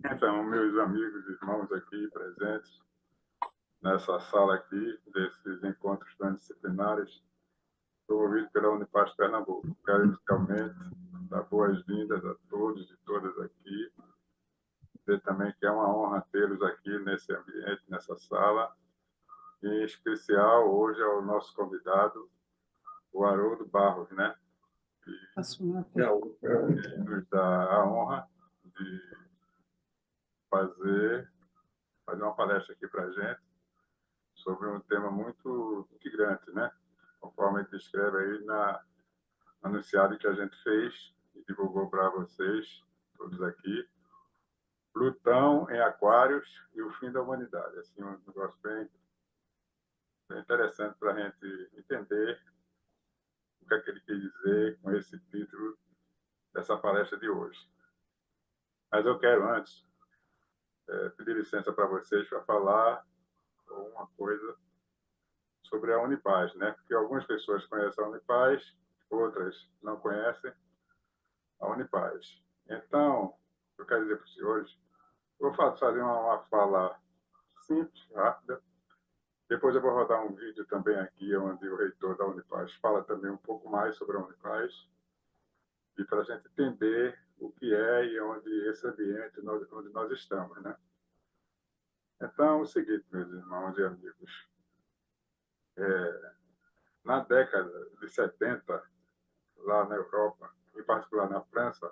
Então, meus amigos e irmãos aqui presentes nessa sala aqui, desses encontros transdisciplinares, promovido pela Unipaz Pernambuco. Quero inicialmente dar boas-vindas a todos e todas aqui, dizer também que é uma honra tê-los aqui nesse ambiente, nessa sala, e em especial hoje ao nosso convidado, o Haroldo Barros, né? Que nos dá a honra de fazer uma palestra aqui para a gente sobre um tema muito grande, né? Conforme ele descreve aí na anunciado que a gente fez e divulgou para vocês, todos aqui, Plutão em Aquários e o fim da humanidade. Assim, um negócio bem interessante para a gente entender o que é que ele quer dizer com esse título dessa palestra de hoje. Mas eu quero, antes, pedir licença para vocês para falar uma coisa sobre a Unipaz, né? Porque algumas pessoas conhecem a Unipaz, outras não conhecem a Unipaz. Então, eu quero dizer para os senhores, vou fazer uma fala simples, rápida. Depois eu vou rodar um vídeo também aqui, onde o reitor da Unipaz fala também um pouco mais sobre a Unipaz, e para a gente entender o que é e onde esse ambiente, onde nós estamos, né? Então, é o seguinte, meus irmãos e amigos, na década de 70, lá na Europa, em particular na França,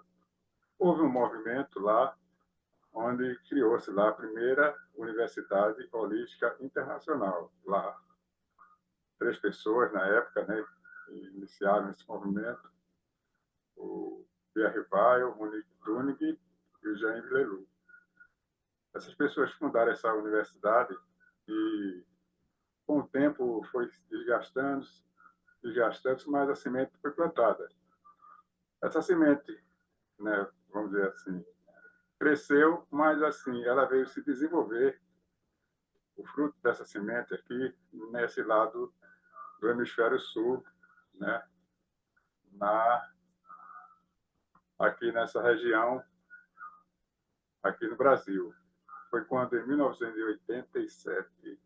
houve um movimento lá onde criou-se lá a primeira Universidade Holística Internacional. Lá, 3 pessoas na época, né, iniciaram esse movimento, o Pierre Weill, o Monique Tunig e o Jean Leloup. Essas pessoas fundaram essa universidade e, com o tempo, foi desgastando, mas a semente foi plantada. Essa semente, né, vamos dizer assim, cresceu, mas assim, ela veio se desenvolver, o fruto dessa semente aqui, nesse lado do hemisfério sul, né, aqui nessa região, aqui no Brasil. Foi quando, em 1987,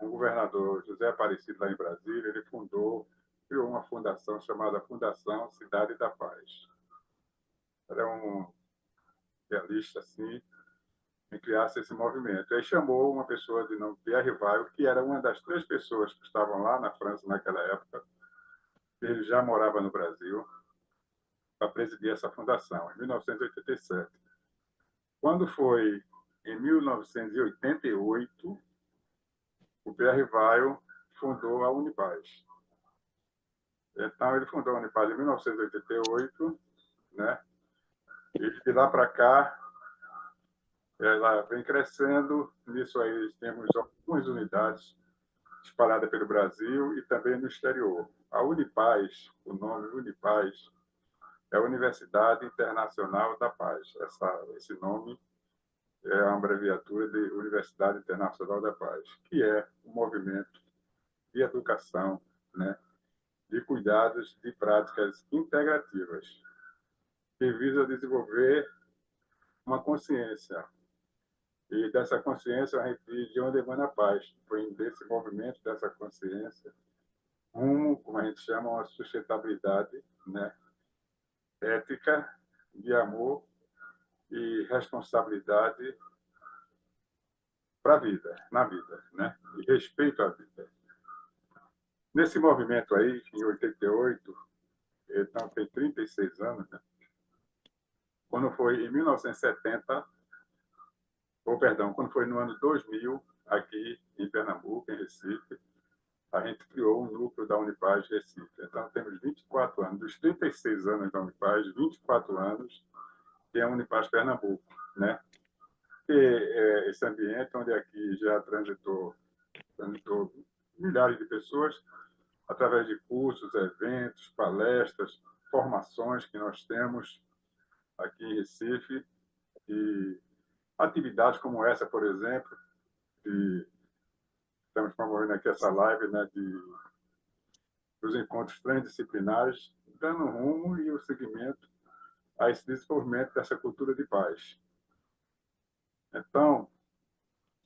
um governador, José Aparecido, lá em Brasília, ele criou uma fundação chamada Fundação Cidade da Paz. Era um realista, assim, em criar esse movimento. Aí chamou uma pessoa de nome Pierre Weill, que era uma das 3 pessoas que estavam lá na França naquela época. Ele já morava no Brasil, para presidir essa fundação, em 1987. Quando foi em 1988, o Pierre Weill fundou a Unipaz. Então, ele fundou a Unipaz em 1988, né? E de lá para cá, ela vem crescendo. Nisso aí, temos algumas unidades espalhadas pelo Brasil e também no exterior. A Unipaz, o nome Unipaz, é a Universidade Internacional da Paz. Esse nome é uma abreviatura de Universidade Internacional da Paz, que é um movimento de educação, né, de cuidados, de práticas integrativas, que visa desenvolver uma consciência. E dessa consciência a gente diz de onde emana a paz. Foi desse movimento, dessa consciência, como a gente chama, uma sustentabilidade, né, ética, de amor e responsabilidade para a vida, na vida, né? E respeito à vida. Nesse movimento aí, em 88, então tem 36 anos, né? Quando foi em 1970, ou perdão, quando foi no ano 2000, aqui em Pernambuco, em Recife, a gente criou um núcleo da Unipaz Recife. Então temos 24 anos, dos 36 anos da Unipaz, 24 anos tem a Unipaz Pernambuco, né? E esse ambiente onde aqui já transitou milhares de pessoas, através de cursos, eventos, palestras, formações que nós temos aqui em Recife, e atividades como essa, por exemplo, que estamos promovendo aqui essa live, né, dos encontros transdisciplinares, dando rumo e o seguimento a esse desenvolvimento dessa cultura de paz. Então,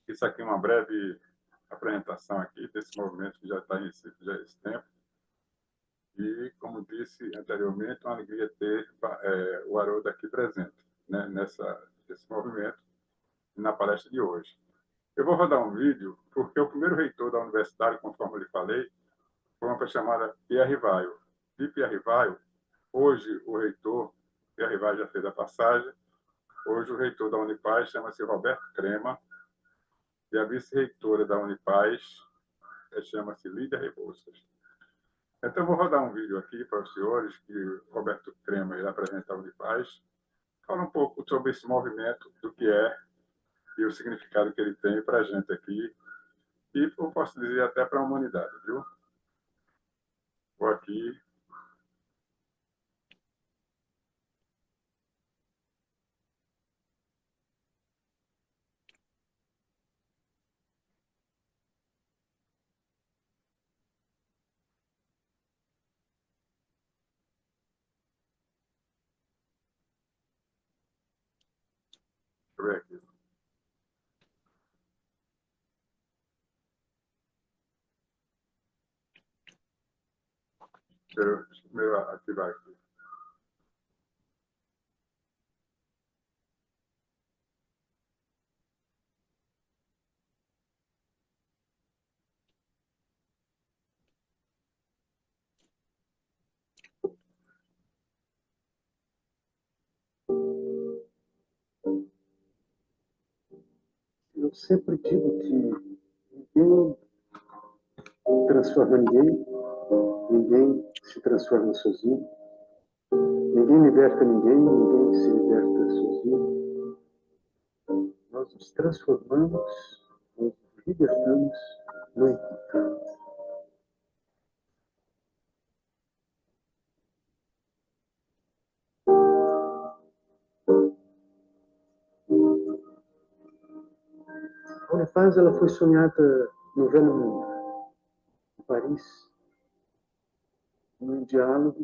isso aqui é uma breve apresentação aqui desse movimento que já está em Recife já há esse tempo. E, como disse anteriormente, uma alegria ter o Haroldo aqui presente, né, nesse movimento e na palestra de hoje. Eu vou rodar um vídeo, porque o primeiro reitor da universidade, conforme eu lhe falei, foi uma pessoa chamada Pierre Vaio. De Pierre Vaio, hoje o reitor, Pierre Vaio já fez a passagem, hoje o reitor da Unipaz chama-se Roberto Crema, e a vice-reitora da Unipaz chama-se Lídia Rebouças. Então, eu vou rodar um vídeo aqui para os senhores, que o Roberto Crema irá apresentar a Unipaz, fala um pouco sobre esse movimento, do que é e o significado que ele tem para a gente aqui, e eu posso dizer até para a humanidade, viu? Vou aqui. Deixa eu ver aqui. Deixa eu ativar aqui. Eu sempre digo que ninguém transforma ninguém, ninguém se transforma sozinho, ninguém liberta ninguém, ninguém se liberta sozinho. Nós nos transformamos, nós nos libertamos no encontro. A Unipaz, ela foi sonhada no Velho Mundo, em Paris, num diálogo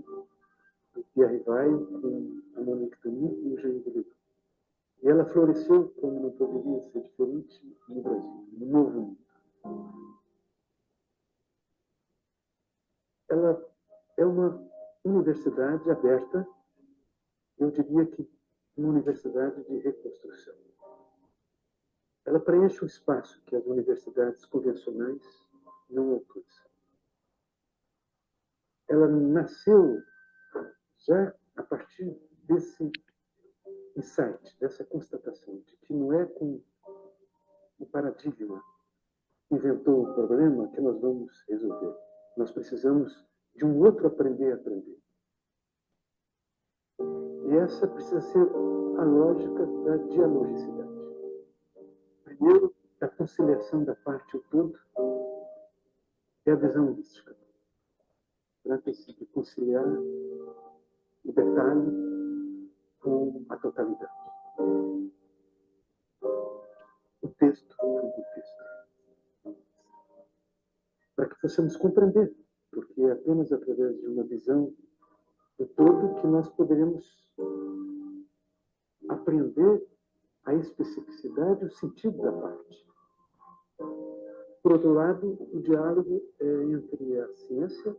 do Pierre Vaille com a Monique Tony e o Jair Bolívar. E ela floresceu, como não poderia ser diferente, no Brasil, no Novo Mundo. Ela é uma universidade aberta, eu diria que uma universidade de reconstrução. Ela preenche um espaço que as universidades convencionais não alcançam. Ela nasceu já a partir desse insight, dessa constatação de que não é com o paradigma que inventou o problema que nós vamos resolver. Nós precisamos de um outro aprender a aprender. E essa precisa ser a lógica da dialogicidade. Primeiro, da conciliação da parte ao todo, é a visão mística. Trata-se de conciliar o detalhe com a totalidade. O texto com o texto. Para que possamos compreender, porque é apenas através de uma visão do todo que nós poderemos aprender a especificidade e o sentido da parte. Por outro lado, o diálogo é entre a ciência,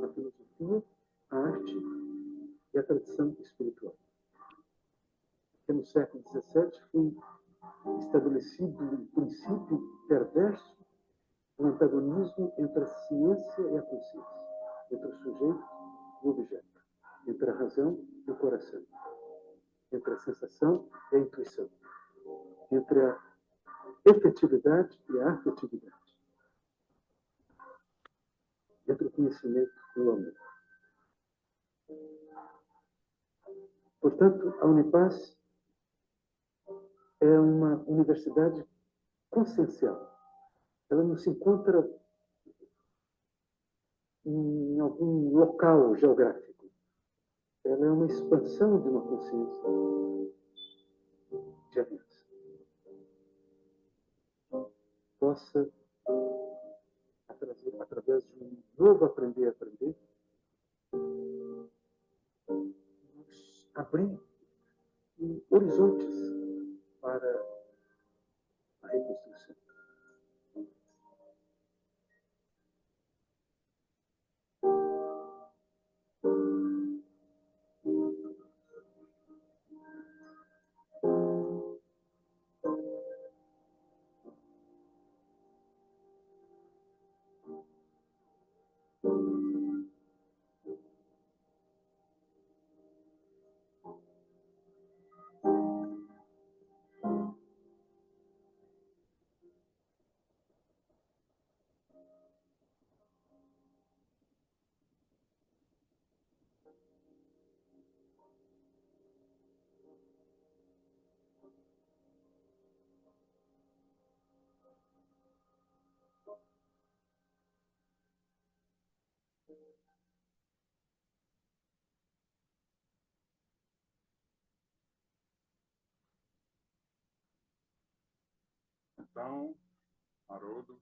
a filosofia, a arte e a tradição espiritual. Porque no século XVII foi estabelecido um princípio perverso do antagonismo entre a ciência e a consciência, entre o sujeito e o objeto, entre a razão e o coração, entre a sensação e a intuição, entre a efetividade e a afetividade, entre o conhecimento e o amor. Portanto, a Unipaz é uma universidade consciencial. Ela não se encontra em algum local geográfico. Ela é uma expansão de uma consciência de aliança. Possa, através de um novo aprender a aprender, nos abrir horizontes para a reconstrução. Então, Haroldo,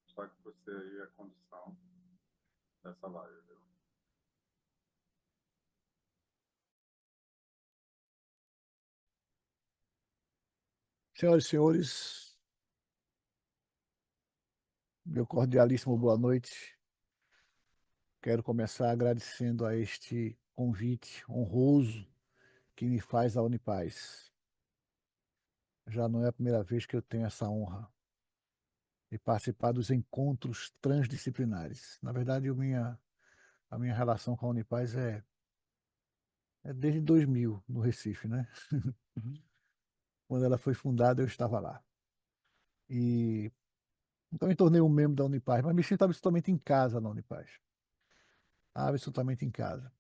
só que você aí a condição dessa live. Viu? Senhoras e senhores, meu cordialíssimo boa noite. Quero começar agradecendo a este convite honroso que me faz a Unipaz. Já não é a primeira vez que eu tenho essa honra de participar dos encontros transdisciplinares. Na verdade, a minha relação com a Unipaz é desde 2000, no Recife, né? Quando ela foi fundada, eu estava lá. E então me tornei um membro da Unipaz, mas me sinto absolutamente em casa na Unipaz. Absolutamente em casa.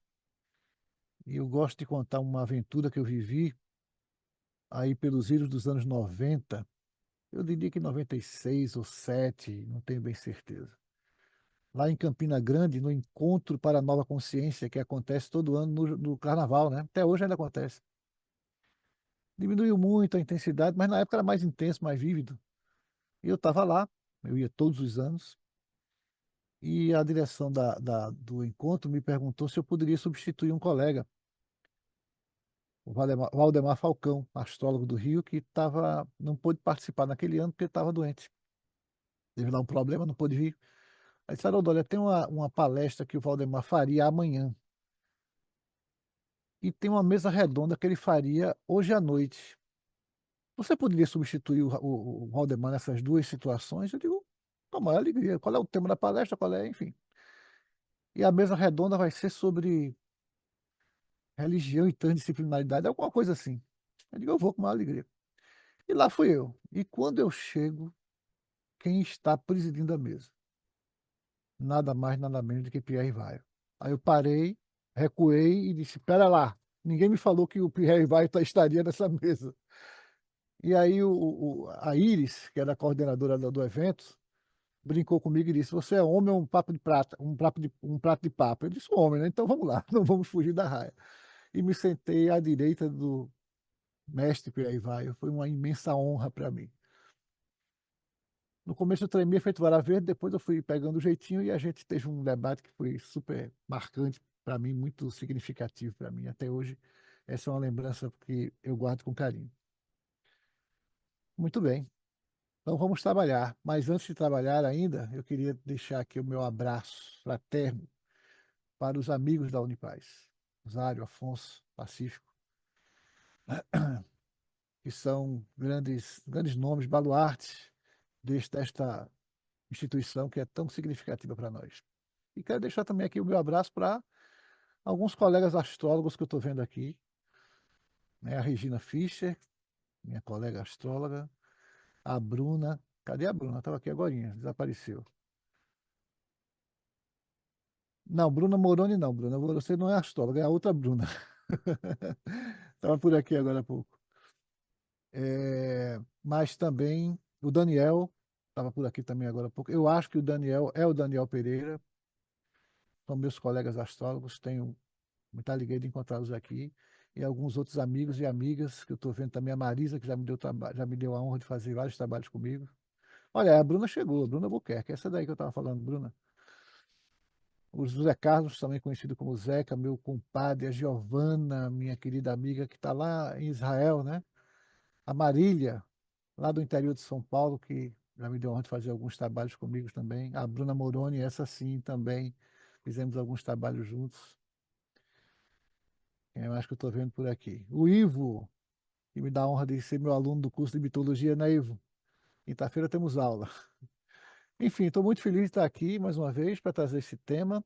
E eu gosto de contar uma aventura que eu vivi aí pelos idos dos anos 90. Eu diria que 96 ou 7, não tenho bem certeza. Lá em Campina Grande, no Encontro para a Nova Consciência, que acontece todo ano no Carnaval, né? Até hoje ainda acontece. Diminuiu muito a intensidade, mas na época era mais intenso, mais vívido. E eu estava lá, eu ia todos os anos, e a direção do encontro me perguntou se eu poderia substituir um colega, o Valdemar Falcão, astrólogo do Rio, que não pôde participar naquele ano porque estava doente. Teve lá um problema, não pôde vir. Aí disse, Haroldo, olha, tem uma palestra que o Valdemar faria amanhã. E tem uma mesa redonda que ele faria hoje à noite. Você poderia substituir o Valdemar nessas duas situações? Eu digo, com a maior alegria. Qual é o tema da palestra? Qual é? Enfim. E a mesa redonda vai ser sobre religião e transdisciplinaridade, alguma coisa assim. Eu digo, eu vou com a maior alegria. E lá fui eu. E quando eu chego, quem está presidindo a mesa? Nada mais, nada menos do que Pierre Vai. Aí eu parei, recuei e disse: Pera lá, ninguém me falou que o Pierre Vai estaria nessa mesa. E aí a Iris, que era a coordenadora do evento, brincou comigo e disse: Você é homem ou um papo de prata, um prato de papo? Eu disse: Homem, né? Então vamos lá, não vamos fugir da raia. E me sentei à direita do mestre Pierre Vai. Foi uma imensa honra para mim. No começo eu tremia feito vara verde, depois eu fui pegando o jeitinho e a gente teve um debate que foi super marcante para mim, muito significativo para mim. Até hoje, essa é uma lembrança que eu guardo com carinho. Muito bem, então vamos trabalhar. Mas antes de trabalhar ainda, eu queria deixar aqui o meu abraço fraterno para os amigos da Unipaz, Rosário, Afonso, Pacífico, que são grandes nomes, baluartes desta instituição que é tão significativa para nós. E quero deixar também aqui o meu abraço para alguns colegas astrólogos que eu estou vendo aqui, né? A Regina Fischer, minha colega astróloga, a Bruna. Cadê a Bruna? Estava aqui agorinha, desapareceu. Não, Bruna Moroni não, Bruna. Você não é astróloga, é a outra Bruna. Estava por aqui agora há pouco. Mas também o Daniel, estava por aqui também agora há pouco. Eu acho que o Daniel é o Daniel Pereira, são meus colegas astrólogos, tenho muita alegria de encontrá-los aqui. E alguns outros amigos e amigas que eu estou vendo também, a Marisa, que já me deu a honra de fazer vários trabalhos comigo. Olha, a Bruna chegou, a Bruna Buquerque, essa daí que eu estava falando, Bruna. o José Carlos, também conhecido como Zeca, meu compadre, a Giovana, minha querida amiga que está lá em Israel, né? A Marília, lá do interior de São Paulo, que já me deu honra de fazer alguns trabalhos comigo também. A Bruna Moroni, essa sim também, fizemos alguns trabalhos juntos. Quem mais que eu estou vendo por aqui? O Ivo, que me dá a honra de ser meu aluno do curso de mitologia, né, Ivo? Quinta-feira temos aula. Enfim, estou muito feliz de estar aqui mais uma vez para trazer esse tema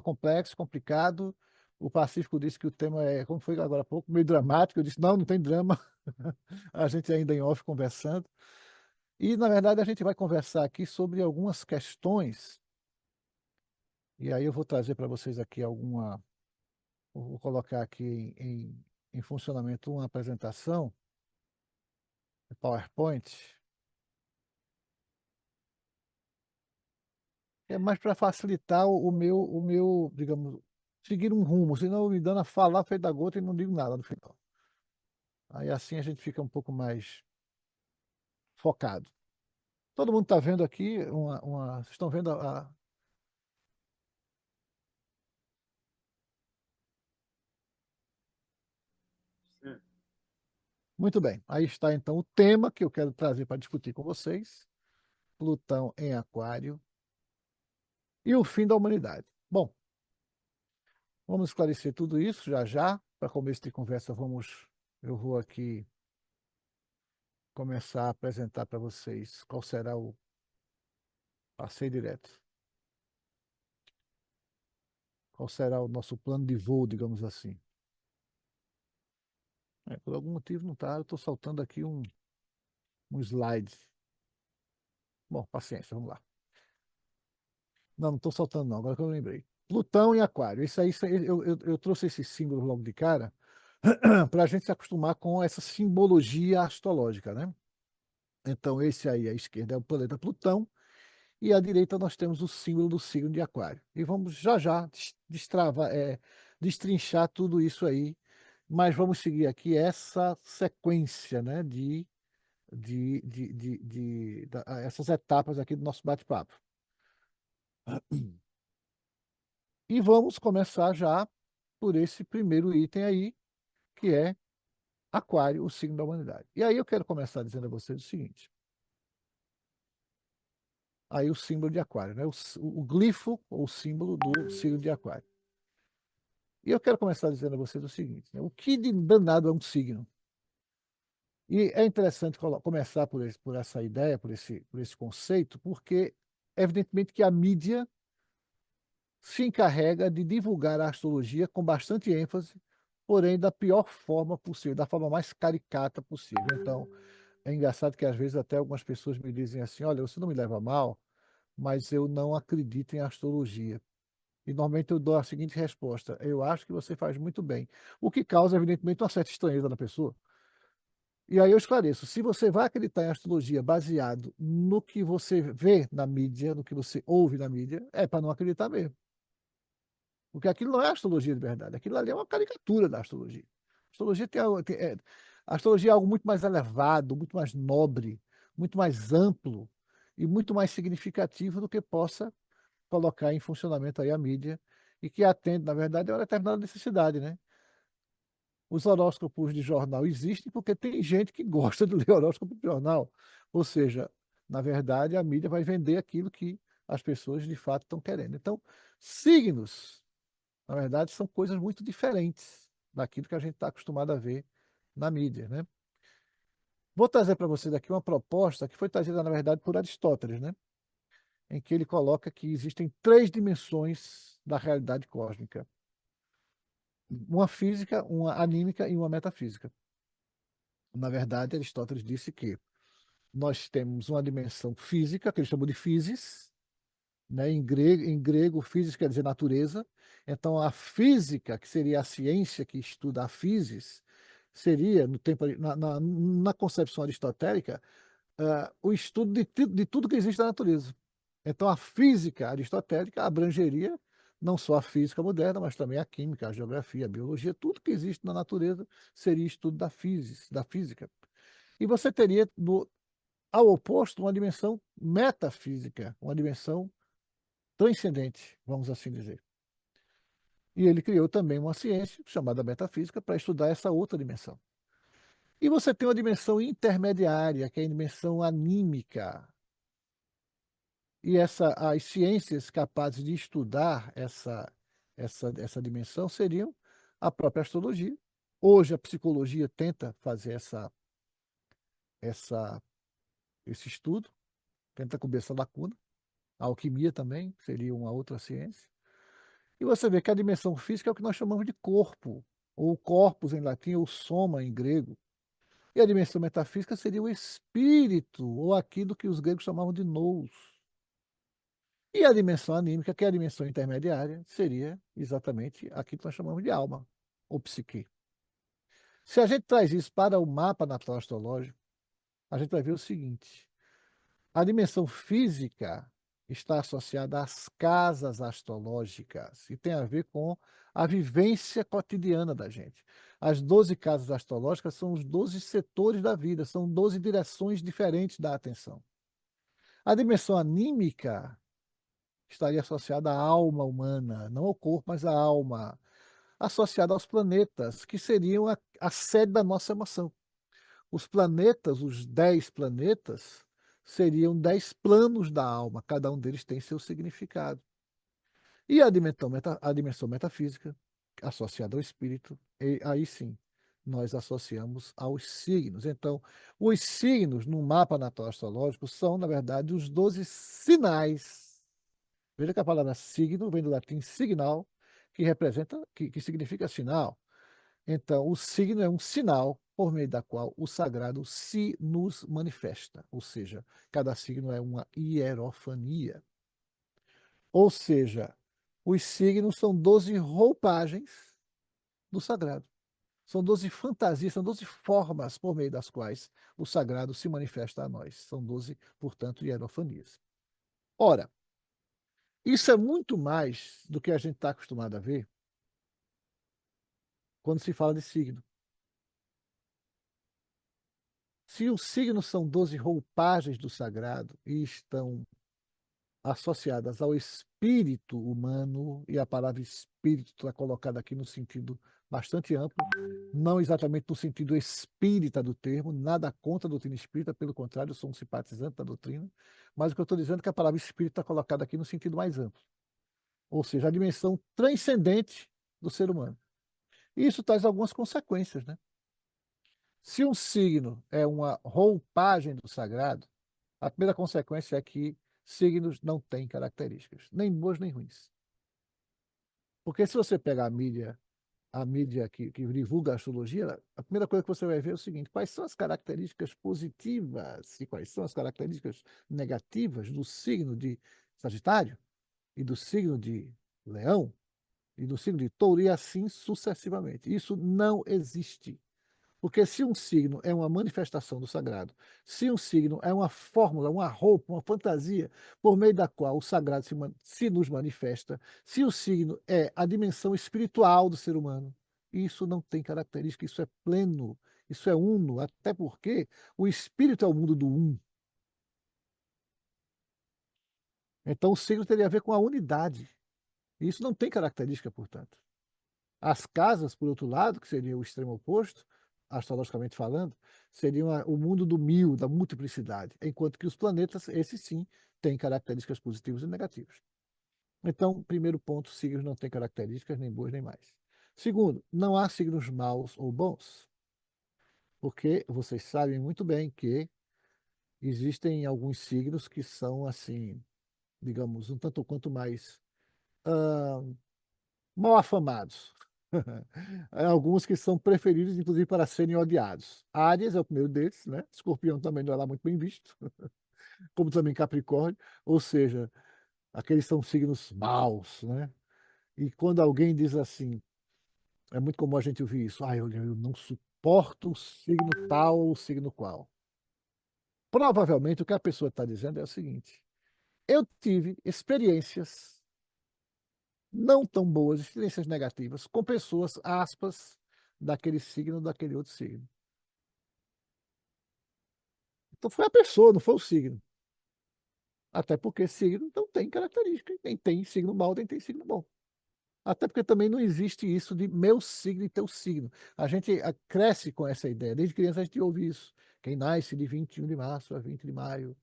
complexo, complicado. O Pacífico disse que o tema é, como foi agora há pouco, meio dramático. Eu disse, não, não tem drama. A gente ainda em off conversando. E, na verdade, a gente vai conversar aqui sobre algumas questões. E aí eu vou trazer para vocês aqui alguma. Vou colocar aqui em funcionamento uma apresentação, PowerPoint, é mais para facilitar o meu, digamos, seguir um rumo, senão eu me dando a falar feito da gota e não digo nada no final. Aí assim a gente fica um pouco mais focado. Todo mundo está vendo aqui vocês estão vendo Sim. Muito bem. Aí está então o tema que eu quero trazer para discutir com vocês: Plutão em Aquário e o fim da humanidade. Bom, vamos esclarecer tudo isso já já. Para começo de conversa, eu vou aqui começar a apresentar para vocês qual será o passeio direto. Qual será o nosso plano de voo, digamos assim. Por algum motivo não está, eu estou saltando aqui um slide. Bom, paciência, vamos lá. Não estou saltando não, agora que eu lembrei. Plutão e Aquário. Eu trouxe esse símbolo logo de cara para a gente se acostumar com essa simbologia astrológica, né? Então, esse aí à esquerda é o planeta Plutão e à direita nós temos o símbolo do signo de Aquário. E vamos já já destrinchar tudo isso aí, mas vamos seguir aqui essa sequência, né, essas etapas aqui do nosso bate-papo. E vamos começar já por esse primeiro item aí, que é Aquário, o signo da humanidade. E aí eu quero começar dizendo a vocês o seguinte. Aí o símbolo de Aquário, né? O glifo ou símbolo do signo de Aquário. E eu quero começar dizendo a vocês o seguinte, né? O que de danado é um signo? E é interessante começar por essa ideia, por esse conceito, porque evidentemente que a mídia se encarrega de divulgar a astrologia com bastante ênfase, porém da pior forma possível, da forma mais caricata possível. Então, é engraçado que às vezes até algumas pessoas me dizem assim: olha, você não me leva a mal, mas eu não acredito em astrologia. E normalmente eu dou a seguinte resposta: eu acho que você faz muito bem. O que causa, evidentemente, uma certa estranheza na pessoa. E aí eu esclareço: se você vai acreditar em astrologia baseado no que você vê na mídia, no que você ouve na mídia, é para não acreditar mesmo. Porque aquilo não é astrologia de verdade, aquilo ali é uma caricatura da astrologia. A astrologia, a astrologia é algo muito mais elevado, muito mais nobre, muito mais amplo e muito mais significativo do que possa colocar em funcionamento aí a mídia e que atende, na verdade, a uma determinada necessidade, né? Os horóscopos de jornal existem porque tem gente que gosta de ler horóscopo de jornal. Ou seja, na verdade, a mídia vai vender aquilo que as pessoas de fato estão querendo. Então, signos, na verdade, são coisas muito diferentes daquilo que a gente está acostumado a ver na mídia, né? Vou trazer para vocês aqui uma proposta que foi trazida, na verdade, por Aristóteles, né? Em que ele coloca que existem três dimensões da realidade cósmica: uma física, uma anímica e uma metafísica. Na verdade, Aristóteles disse que nós temos uma dimensão física, que ele chamou de physis, né? Em grego, physis quer dizer natureza. Então, a física, que seria a ciência que estuda a physis, seria, no tempo, na concepção aristotélica, o estudo de tudo que existe na natureza. Então, a física aristotélica abrangeria não só a física moderna, mas também a química, a geografia, a biologia, tudo que existe na natureza seria estudo da física. E você teria, ao oposto, uma dimensão metafísica, uma dimensão transcendente, vamos assim dizer. E ele criou também uma ciência chamada metafísica para estudar essa outra dimensão. E você tem uma dimensão intermediária, que é a dimensão anímica. E as ciências capazes de estudar essa dimensão seriam a própria astrologia. Hoje a psicologia tenta fazer essa, esse estudo, tenta cobrir essa lacuna. A alquimia também seria uma outra ciência. E você vê que a dimensão física é o que nós chamamos de corpo, ou corpus em latim, ou soma em grego. E a dimensão metafísica seria o espírito, ou aquilo que os gregos chamavam de nous. E a dimensão anímica, que é a dimensão intermediária, seria exatamente aquilo que nós chamamos de alma, ou psique. Se a gente traz isso para o mapa natal astrológico, a gente vai ver o seguinte: a dimensão física está associada às casas astrológicas e tem a ver com a vivência cotidiana da gente. As 12 casas astrológicas são os 12 setores da vida, são 12 direções diferentes da atenção. A dimensão anímica estaria associada à alma humana, não ao corpo, mas à alma, associada aos planetas, que seriam a sede da nossa emoção. Os planetas, os 10 planetas, seriam 10 planos da alma, cada um deles tem seu significado. E a dimensão metafísica, associada ao espírito, e aí sim, nós associamos aos signos. Então, os signos no mapa natal astrológico são, na verdade, os 12 sinais. Veja que a palavra signo vem do latim signal, que representa, que significa sinal. Então, o signo é um sinal por meio da qual o sagrado se nos manifesta, ou seja, cada signo é uma hierofania. Ou seja, os signos são 12 roupagens do sagrado. São 12 fantasias, são 12 formas por meio das quais o sagrado se manifesta a nós. São 12, portanto, hierofanias. Ora, isso é muito mais do que a gente está acostumado a ver quando se fala de signo. Se os signos são 12 roupagens do sagrado e estão associadas ao espírito humano, e a palavra espírito está colocada aqui no sentido bastante amplo, não exatamente no sentido espírita do termo, nada contra a doutrina espírita, pelo contrário, eu sou um simpatizante da doutrina, mas o que eu estou dizendo é que a palavra espírito está colocada aqui no sentido mais amplo, ou seja, a dimensão transcendente do ser humano. E isso traz algumas consequências, né? Se um signo é uma roupagem do sagrado, a primeira consequência é que signos não têm características, nem boas nem ruins. Porque se você pegar a mídia que divulga a astrologia, a primeira coisa que você vai ver é o seguinte: quais são as características positivas e quais são as características negativas do signo de Sagitário e do signo de Leão e do signo de Touro e assim sucessivamente. Isso não existe. Porque se um signo é uma manifestação do sagrado, se um signo é uma fórmula, uma roupa, uma fantasia, por meio da qual o sagrado se nos manifesta, se o signo é a dimensão espiritual do ser humano, isso não tem característica, isso é pleno, isso é uno, até porque o espírito é o mundo do um. Então o signo teria a ver com a unidade. E isso não tem característica, portanto. As casas, por outro lado, que seria o extremo oposto, astrologicamente falando, seriam o mundo do mil, da multiplicidade, enquanto que os planetas, esses sim, têm características positivas e negativas. Então, primeiro ponto, signos não têm características nem boas nem mais. Segundo, não há signos maus ou bons, porque vocês sabem muito bem que existem alguns signos que são, assim, digamos, um tanto quanto mais ah, mal afamados. Alguns que são preferidos, inclusive, para serem odiados. Áries é o primeiro deles, né? Escorpião também não é lá muito bem visto, como também Capricórnio, ou seja, aqueles são signos maus, né? E quando alguém diz assim, é muito comum a gente ouvir isso: eu não suporto o signo tal ou o signo qual. Provavelmente o que a pessoa está dizendo é o seguinte: eu tive experiências não tão boas, experiências negativas, com pessoas, aspas, daquele signo, daquele outro signo. Então foi a pessoa, não foi o signo. Até porque signo não tem característica. Nem tem signo mau, nem tem signo bom. Até porque também não existe isso de meu signo e teu signo. A gente cresce com essa ideia. Desde criança a gente ouve isso. Quem nasce de 21 de março a 20 de maio,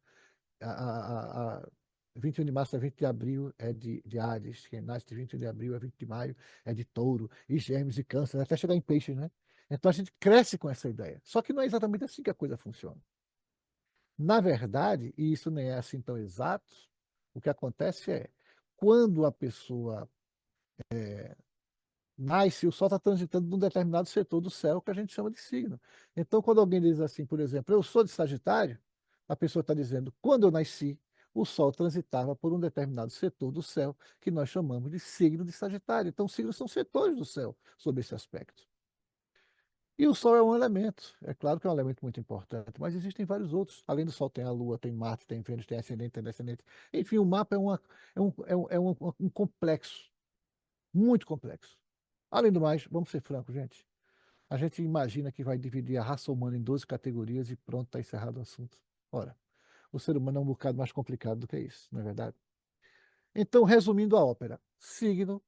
a 21 de março a 20 de abril é de Áries. Quem nasce de 21 de abril a 20 de maio é de Touro, e Gêmeos e Câncer, até chegar em Peixes, né? Então a gente cresce com essa ideia. Só que não é exatamente assim que a coisa funciona. Na verdade, e isso nem é assim tão exato, o que acontece é, quando a pessoa nasce, o Sol está transitando num determinado setor do céu que a gente chama de signo. Então, quando alguém diz assim, por exemplo, eu sou de Sagitário, a pessoa está dizendo, quando eu nasci, o Sol transitava por um determinado setor do céu que nós chamamos de signo de Sagitário. Então, signos são setores do céu sob esse aspecto. E o Sol é um elemento, é claro que é um elemento muito importante, mas existem vários outros. Além do Sol, tem a Lua, tem Marte, tem Vênus, tem ascendente, tem descendente. Enfim, o mapa é um complexo, muito complexo. Além do mais, vamos ser francos, gente. A gente imagina que vai dividir a raça humana em 12 categorias e pronto, está encerrado o assunto. Ora, o ser humano é um bocado mais complicado do que isso, não é verdade? Então, resumindo a ópera, signo,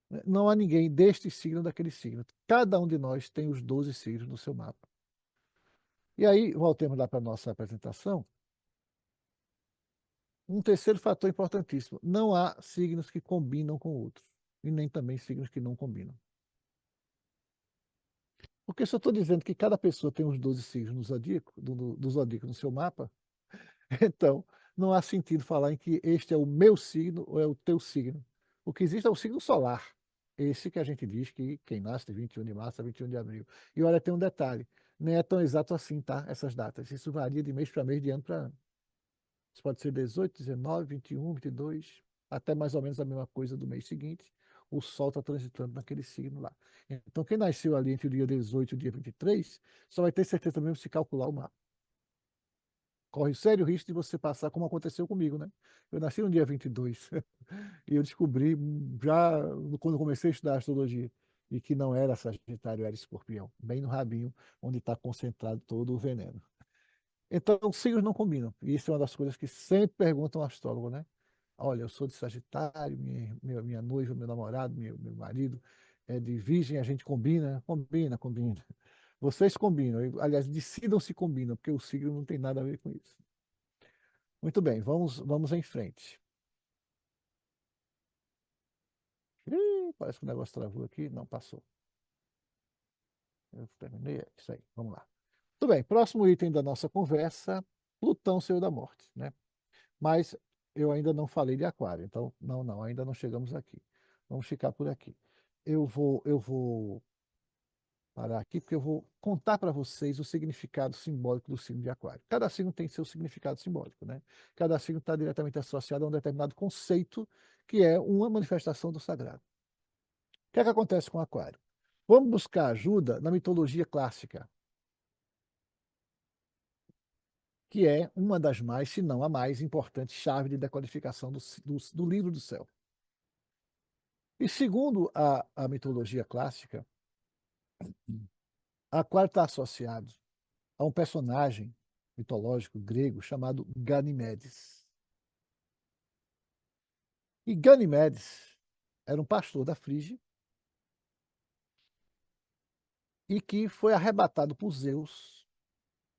né, não há ninguém deste signo ou daquele signo. Cada um de nós tem os 12 signos no seu mapa. E aí, voltemos lá para a nossa apresentação. Um terceiro fator importantíssimo: não há signos que combinam com outros, e nem também signos que não combinam. Porque se eu estou dizendo que cada pessoa tem os 12 signos no zodíaco, do zodíaco no seu mapa, então não há sentido falar em que este é o meu signo ou é o teu signo. O que existe é o signo solar. Esse que a gente diz que quem nasce de 21 de março a 21 de abril. E olha, tem um detalhe: nem é tão exato assim, tá? Essas datas. Isso varia de mês para mês, de ano para ano. Isso pode ser 18, 19, 21, 22, até mais ou menos a mesma coisa do mês seguinte. O Sol está transitando naquele signo lá. Então, quem nasceu ali entre o dia 18 e o dia 23, só vai ter certeza mesmo se calcular o mapa. Corre sério risco de você passar como aconteceu comigo, né? Eu nasci no dia 22 e eu descobri já quando comecei a estudar astrologia e que não era Sagitário, era Escorpião, bem no rabinho, onde está concentrado todo o veneno. Então, os signos não combinam. E isso é uma das coisas que sempre perguntam ao astrólogo, né? Olha, eu sou de Sagitário, minha noiva, meu namorado, meu marido é de Virgem, a gente combina? Combina, combina. Vocês combinam. Aliás, decidam se combinam, porque o signo não tem nada a ver com isso. Muito bem, vamos em frente. Ih, parece que o negócio travou aqui. Não, passou. Eu terminei. É isso aí, vamos lá. Muito bem, próximo item da nossa conversa, Plutão, Senhor da Morte, né? Mas eu ainda não falei de Aquário, então não, ainda não chegamos aqui. Vamos ficar por aqui. Eu vou parar aqui porque eu vou contar para vocês o significado simbólico do signo de Aquário. Cada signo tem seu significado simbólico, né? Cada signo está diretamente associado a um determinado conceito que é uma manifestação do sagrado. O que é que acontece com Aquário? Vamos buscar ajuda na mitologia clássica, que é uma das mais, se não a mais importante chave de decodificação do livro do céu. E segundo a mitologia clássica, Aquário está associado a um personagem mitológico grego chamado Ganimedes. E Ganimedes era um pastor da Frígia e que foi arrebatado por Zeus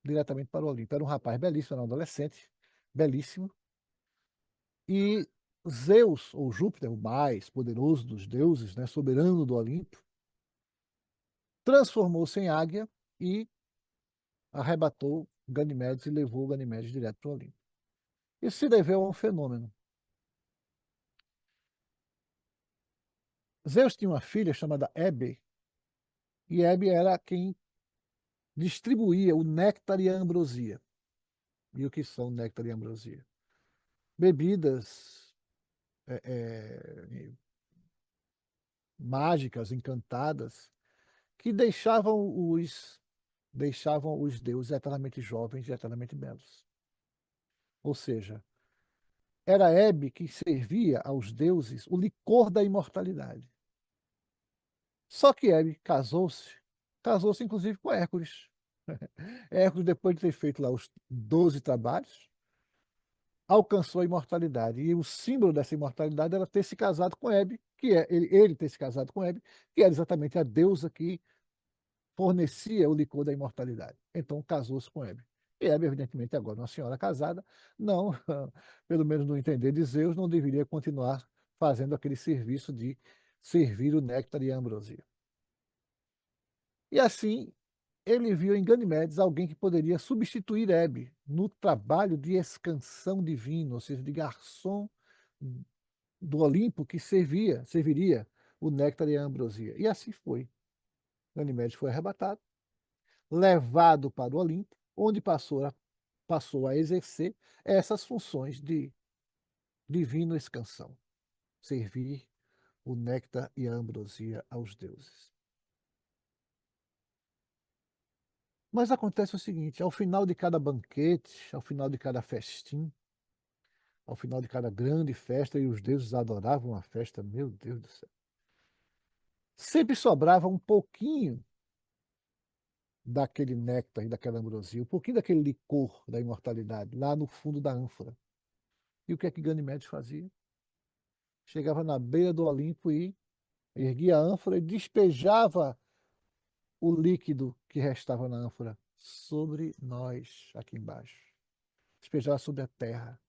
diretamente para o Olimpo. Era um rapaz belíssimo, era um adolescente, belíssimo. E Zeus, ou Júpiter, o mais poderoso dos deuses, né, soberano do Olimpo, transformou-se em águia e arrebatou Ganimedes e levou Ganimedes direto para o Olimpo. Isso se deveu a um fenômeno. Zeus tinha uma filha chamada Hebe, e Hebe era quem distribuía o néctar e a ambrosia. E o que são néctar e ambrosia? Bebidas mágicas, encantadas, que deixavam os deuses eternamente jovens e eternamente belos. Ou seja, era Hebe que servia aos deuses o licor da imortalidade. Só que Hebe casou-se inclusive com Hércules. Hércules, depois de ter feito lá os 12 trabalhos, alcançou a imortalidade. E o símbolo dessa imortalidade era ter se casado com Hebe, que é ele ter se casado com Hebe, que era exatamente a deusa que fornecia o licor da imortalidade. Então casou-se com Hebe. E Hebe, evidentemente, agora uma senhora casada, não, pelo menos no entender de Zeus, não deveria continuar fazendo aquele serviço de servir o néctar e a ambrosia. E assim, ele viu em Ganimedes alguém que poderia substituir Hebe no trabalho de escansão divino, ou seja, de garçom do Olimpo que serviria o néctar e a ambrosia. E assim foi. Ganimedes foi arrebatado, levado para o Olimpo, onde passou a exercer essas funções de divino escansão, servir o néctar e a ambrosia aos deuses. Mas acontece o seguinte, ao final de cada banquete, ao final de cada festim, ao final de cada grande festa, e os deuses adoravam a festa, meu Deus do céu, sempre sobrava um pouquinho daquele néctar e daquela ambrosia, um pouquinho daquele licor da imortalidade, lá no fundo da ânfora. E o que é que Ganimedes fazia? Chegava na beira do Olimpo e erguia a ânfora e despejava o líquido que restava na ânfora sobre nós, aqui embaixo. Despejava sobre a terra.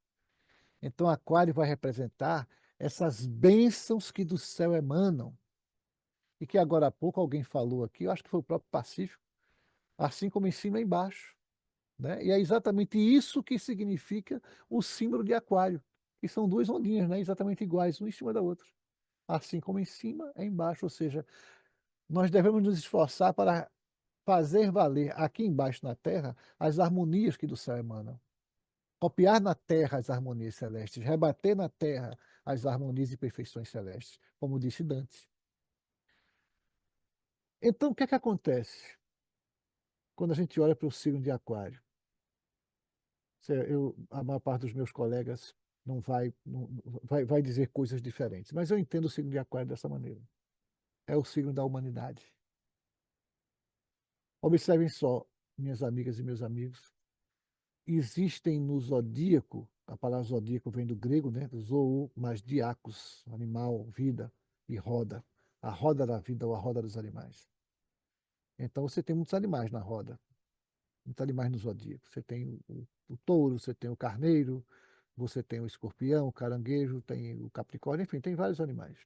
Então, Aquário vai representar essas bênçãos que do céu emanam. E que agora há pouco alguém falou aqui, eu acho que foi o próprio Pacífico, assim como em cima e embaixo. Né? E é exatamente isso que significa o símbolo de Aquário, que são duas ondinhas, né? Exatamente iguais, uma em cima da outra. Assim como em cima é embaixo, ou seja, nós devemos nos esforçar para fazer valer aqui embaixo na Terra as harmonias que do céu emanam. Copiar na Terra as harmonias celestes, rebater na Terra as harmonias e perfeições celestes, como disse Dante. Então, o que é que acontece quando a gente olha para o signo de Aquário? A maior parte dos meus colegas vai dizer coisas diferentes, mas eu entendo o signo de Aquário dessa maneira. É o signo da humanidade. Observem só, minhas amigas e meus amigos, existem no zodíaco, a palavra zodíaco vem do grego, né? Zoou mais diacos, animal, vida, e roda. A roda da vida ou a roda dos animais. Então você tem muitos animais na roda, muitos animais no zodíaco. Você tem o touro, você tem o carneiro, você tem o escorpião, o caranguejo, tem o capricórnio, enfim, tem vários animais.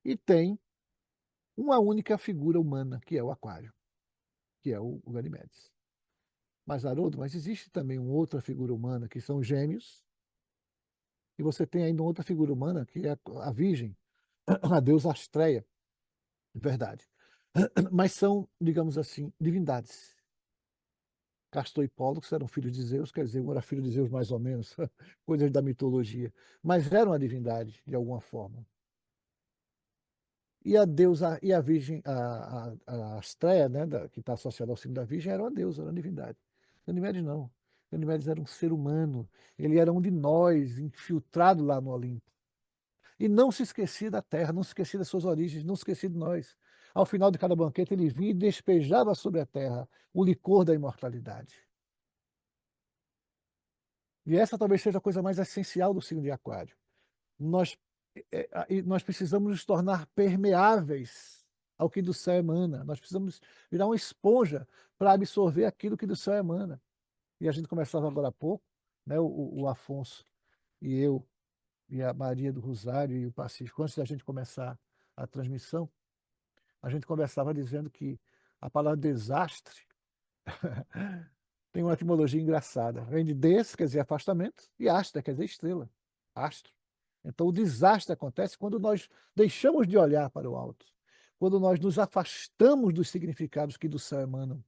E tem uma única figura humana, que é o aquário, que é o Ganimedes. Mas, Haroldo, mas existe também uma outra figura humana, que são os gêmeos, e você tem ainda outra figura humana, que é a Virgem, a deusa Astreia, verdade. Mas são, digamos assim, divindades. Castor e Pólux eram filhos de Zeus, quer dizer, um era filho de Zeus mais ou menos, coisas da mitologia, mas eram a divindade, de alguma forma. E a deusa, e a Virgem, a Astreia, né, que está associada ao signo da Virgem, era uma deusa, era uma divindade. Ganymedes não. Ganymedes era um ser humano, ele era um de nós, infiltrado lá no Olimpo. E não se esquecia da terra, não se esquecia das suas origens, não se esquecia de nós. Ao final de cada banquete, ele vinha e despejava sobre a terra o licor da imortalidade. E essa talvez seja a coisa mais essencial do signo de Aquário. Nós, nós precisamos nos tornar permeáveis ao que do céu emana. Nós precisamos virar uma esponja para absorver aquilo que do céu emana. E a gente conversava agora há pouco, né, o Afonso e eu, e a Maria do Rosário e o Pacífico, antes da gente começar a transmissão, a gente conversava dizendo que a palavra desastre tem uma etimologia engraçada. Vem de des, quer dizer afastamento, e astra, quer dizer estrela, astro. Então o desastre acontece quando nós deixamos de olhar para o alto, quando nós nos afastamos dos significados que do céu emanam.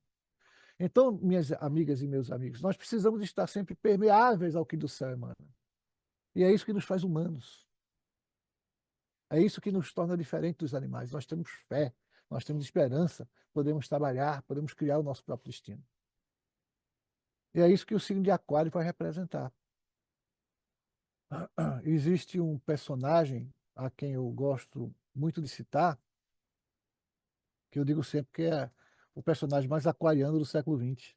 Então, minhas amigas e meus amigos, nós precisamos estar sempre permeáveis ao que do céu emana. E é isso que nos faz humanos. É isso que nos torna diferentes dos animais. Nós temos fé, nós temos esperança, podemos trabalhar, podemos criar o nosso próprio destino. E é isso que o signo de Aquário vai representar. Existe um personagem a quem eu gosto muito de citar, que eu digo sempre que é o personagem mais aquariano do século XX.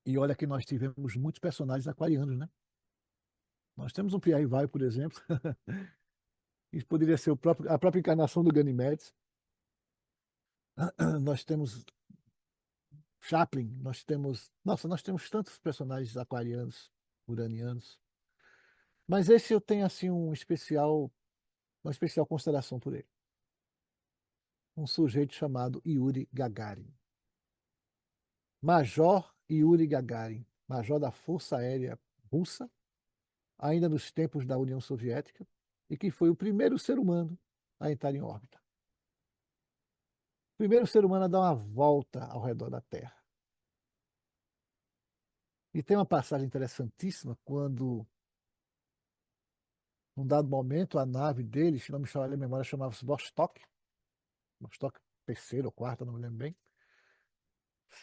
E olha que nós tivemos muitos personagens aquarianos, né? Nós temos um Piai-Vai, por exemplo. Isso poderia ser a própria encarnação do Ganymedes. Nós temos Chaplin, nós temos. Nossa, nós temos tantos personagens aquarianos, uranianos. Mas esse eu tenho, assim, uma especial consideração por ele. Um sujeito chamado Yuri Gagarin. Major Yuri Gagarin, major da Força Aérea Russa, ainda nos tempos da União Soviética, e que foi o primeiro ser humano a entrar em órbita. O primeiro ser humano a dar uma volta ao redor da Terra. E tem uma passagem interessantíssima quando, num dado momento, a nave dele, se não me falha a memória, chamava-se Vostok, Vostok terceira ou quarta, não me lembro bem,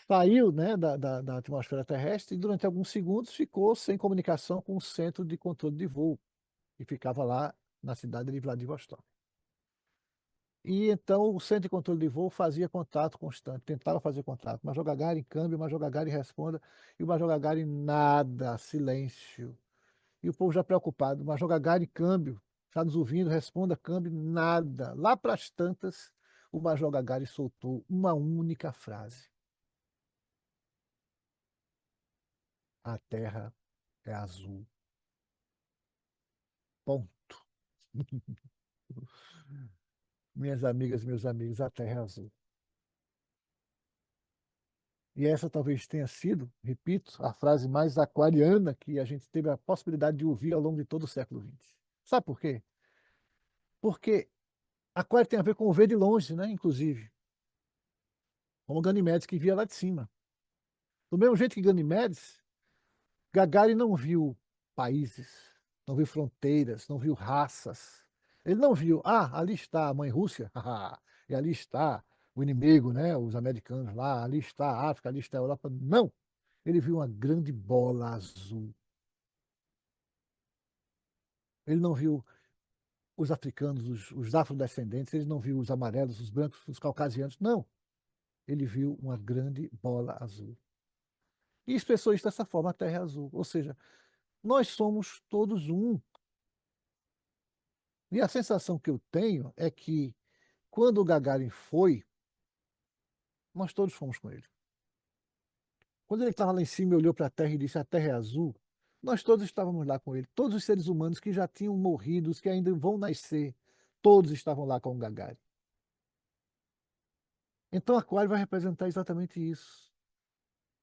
saiu, né, da atmosfera terrestre e durante alguns segundos ficou sem comunicação com o centro de controle de voo, que ficava lá na cidade de Vladivostok. E então o centro de controle de voo fazia contato constante, tentava fazer contato. Major Gagarin, câmbio, Major Gagarin responda, e o Major Gagarin nada, silêncio. E o povo já preocupado, Major Gagarin, câmbio, está nos ouvindo, responda, câmbio, nada. Lá para as tantas, o Major Gagarin soltou uma única frase: a Terra é azul. Ponto. Minhas amigas, meus amigos, a Terra é azul. E essa talvez tenha sido, repito, a frase mais aquariana que a gente teve a possibilidade de ouvir ao longo de todo o século XX. Sabe por quê? Porque aquário tem a ver com o ver de longe, né? Inclusive, como Ganymedes que via lá de cima. Do mesmo jeito que Ganymedes, Gagarin não viu países, não viu fronteiras, não viu raças. Ele não viu, ali está a mãe Rússia, e ali está o inimigo, né? Os americanos lá, ali está a África, ali está a Europa. Não! Ele viu uma grande bola azul. Ele não viu os africanos, os afrodescendentes, ele não viu os amarelos, os brancos, os caucasianos. Não. Ele viu uma grande bola azul. E expressou isso dessa forma, a Terra é azul. Ou seja, nós somos todos um. E a sensação que eu tenho é que quando o Gagarin foi, nós todos fomos com ele. Quando ele estava lá em cima e olhou para a Terra e disse: a Terra é azul, nós todos estávamos lá com ele. Todos os seres humanos que já tinham morrido, os que ainda vão nascer, todos estavam lá com o Gagarin. Então, Aquário vai representar exatamente isso.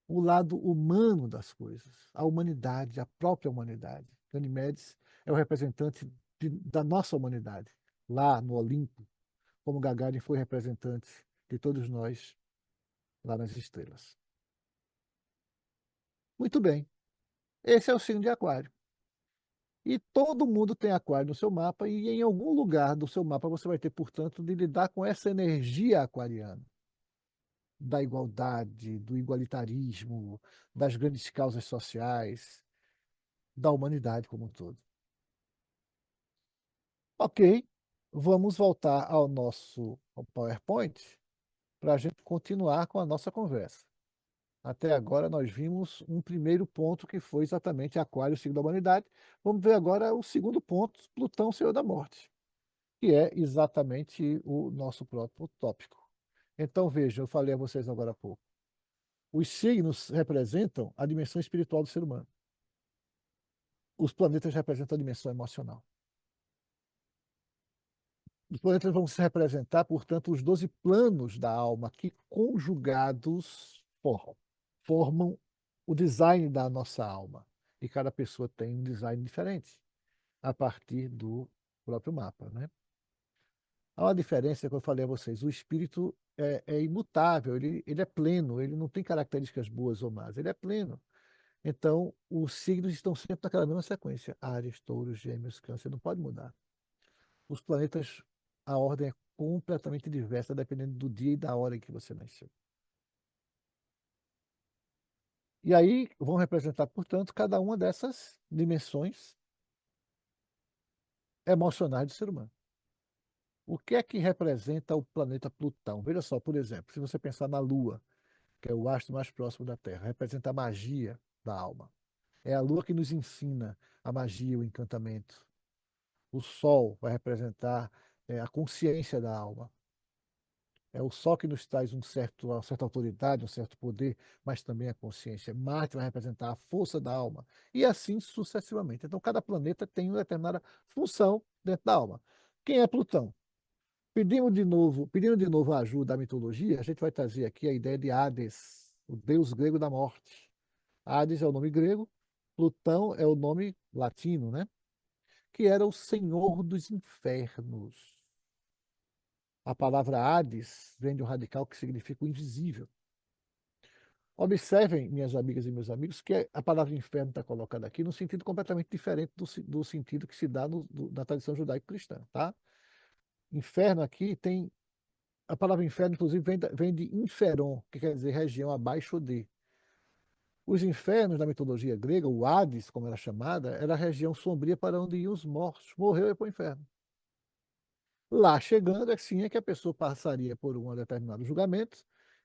O lado humano das coisas, a humanidade, a própria humanidade. Ganymedes é o representante da nossa humanidade, lá no Olimpo, como Gagarin foi representante de todos nós lá nas estrelas. Muito bem, esse é o signo de Aquário. E todo mundo tem Aquário no seu mapa, e em algum lugar do seu mapa você vai ter, portanto, de lidar com essa energia aquariana, da igualdade, do igualitarismo, das grandes causas sociais, da humanidade como um todo. Ok, vamos voltar ao PowerPoint para a gente continuar com a nossa conversa. Até agora nós vimos um primeiro ponto que foi exatamente Aquário, signo da humanidade. Vamos ver agora o segundo ponto, Plutão, Senhor da Morte, que é exatamente o nosso próprio tópico. Então veja, eu falei a vocês agora há pouco. Os signos representam a dimensão espiritual do ser humano. Os planetas representam a dimensão emocional. Os planetas vão se representar, portanto, os 12 planos da alma que, conjugados, formam o design da nossa alma. E cada pessoa tem um design diferente a partir do próprio mapa, né? Há uma diferença que eu falei a vocês: o espírito é imutável, ele é pleno, ele não tem características boas ou más, ele é pleno. Então, os signos estão sempre naquela mesma sequência: Áries, Touros, Gêmeos, Câncer, não pode mudar. Os planetas, a ordem é completamente diversa, dependendo do dia e da hora em que você nasceu. E aí vão representar, portanto, cada uma dessas dimensões emocionais do ser humano. O que é que representa o planeta Plutão? Veja só, por exemplo, se você pensar na Lua, que é o astro mais próximo da Terra. Representa a magia da alma. É a lua que nos ensina a magia, o encantamento. O sol vai representar a consciência da alma. É o sol que nos traz uma certa autoridade, um certo poder, mas também a consciência. Marte vai representar a força da alma. E assim sucessivamente. Então, cada planeta tem uma determinada função dentro da alma. Quem é Plutão? Pedindo de novo a ajuda da mitologia, a gente vai trazer aqui a ideia de Hades, o deus grego da morte. Hades é o nome grego, Plutão é o nome latino, né? Que era o senhor dos infernos. A palavra Hades vem de um radical que significa o invisível. Observem, minhas amigas e meus amigos, que a palavra inferno está colocada aqui num sentido completamente diferente do sentido que se dá na tradição judaico-cristã, tá? Inferno aqui tem. A palavra inferno, inclusive, vem de inferon, que quer dizer região abaixo de. Os infernos da mitologia grega, o Hades, como era chamada, era a região sombria para onde iam os mortos. Morreu e foi para o inferno. Lá chegando, assim é que a pessoa passaria por um determinado julgamento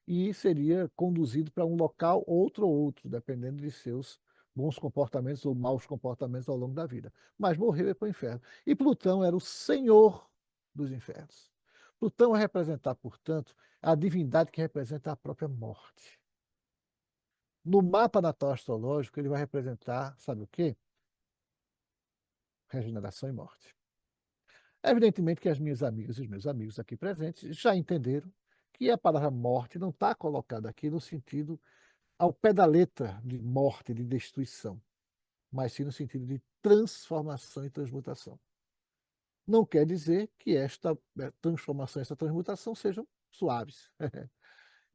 e seria conduzido para um local outro ou outro, dependendo de seus bons comportamentos ou maus comportamentos ao longo da vida. Mas morreu e foi para o inferno. E Plutão era o senhor dos infernos. Plutão vai representar, portanto, a divindade que representa a própria morte. No mapa natal astrológico, ele vai representar, sabe o quê? Regeneração e morte. Evidentemente que as minhas amigas e os meus amigos aqui presentes já entenderam que a palavra morte não está colocada aqui no sentido ao pé da letra de morte, de destruição, mas sim no sentido de transformação e transmutação. Não quer dizer que esta transformação, esta transmutação sejam suaves.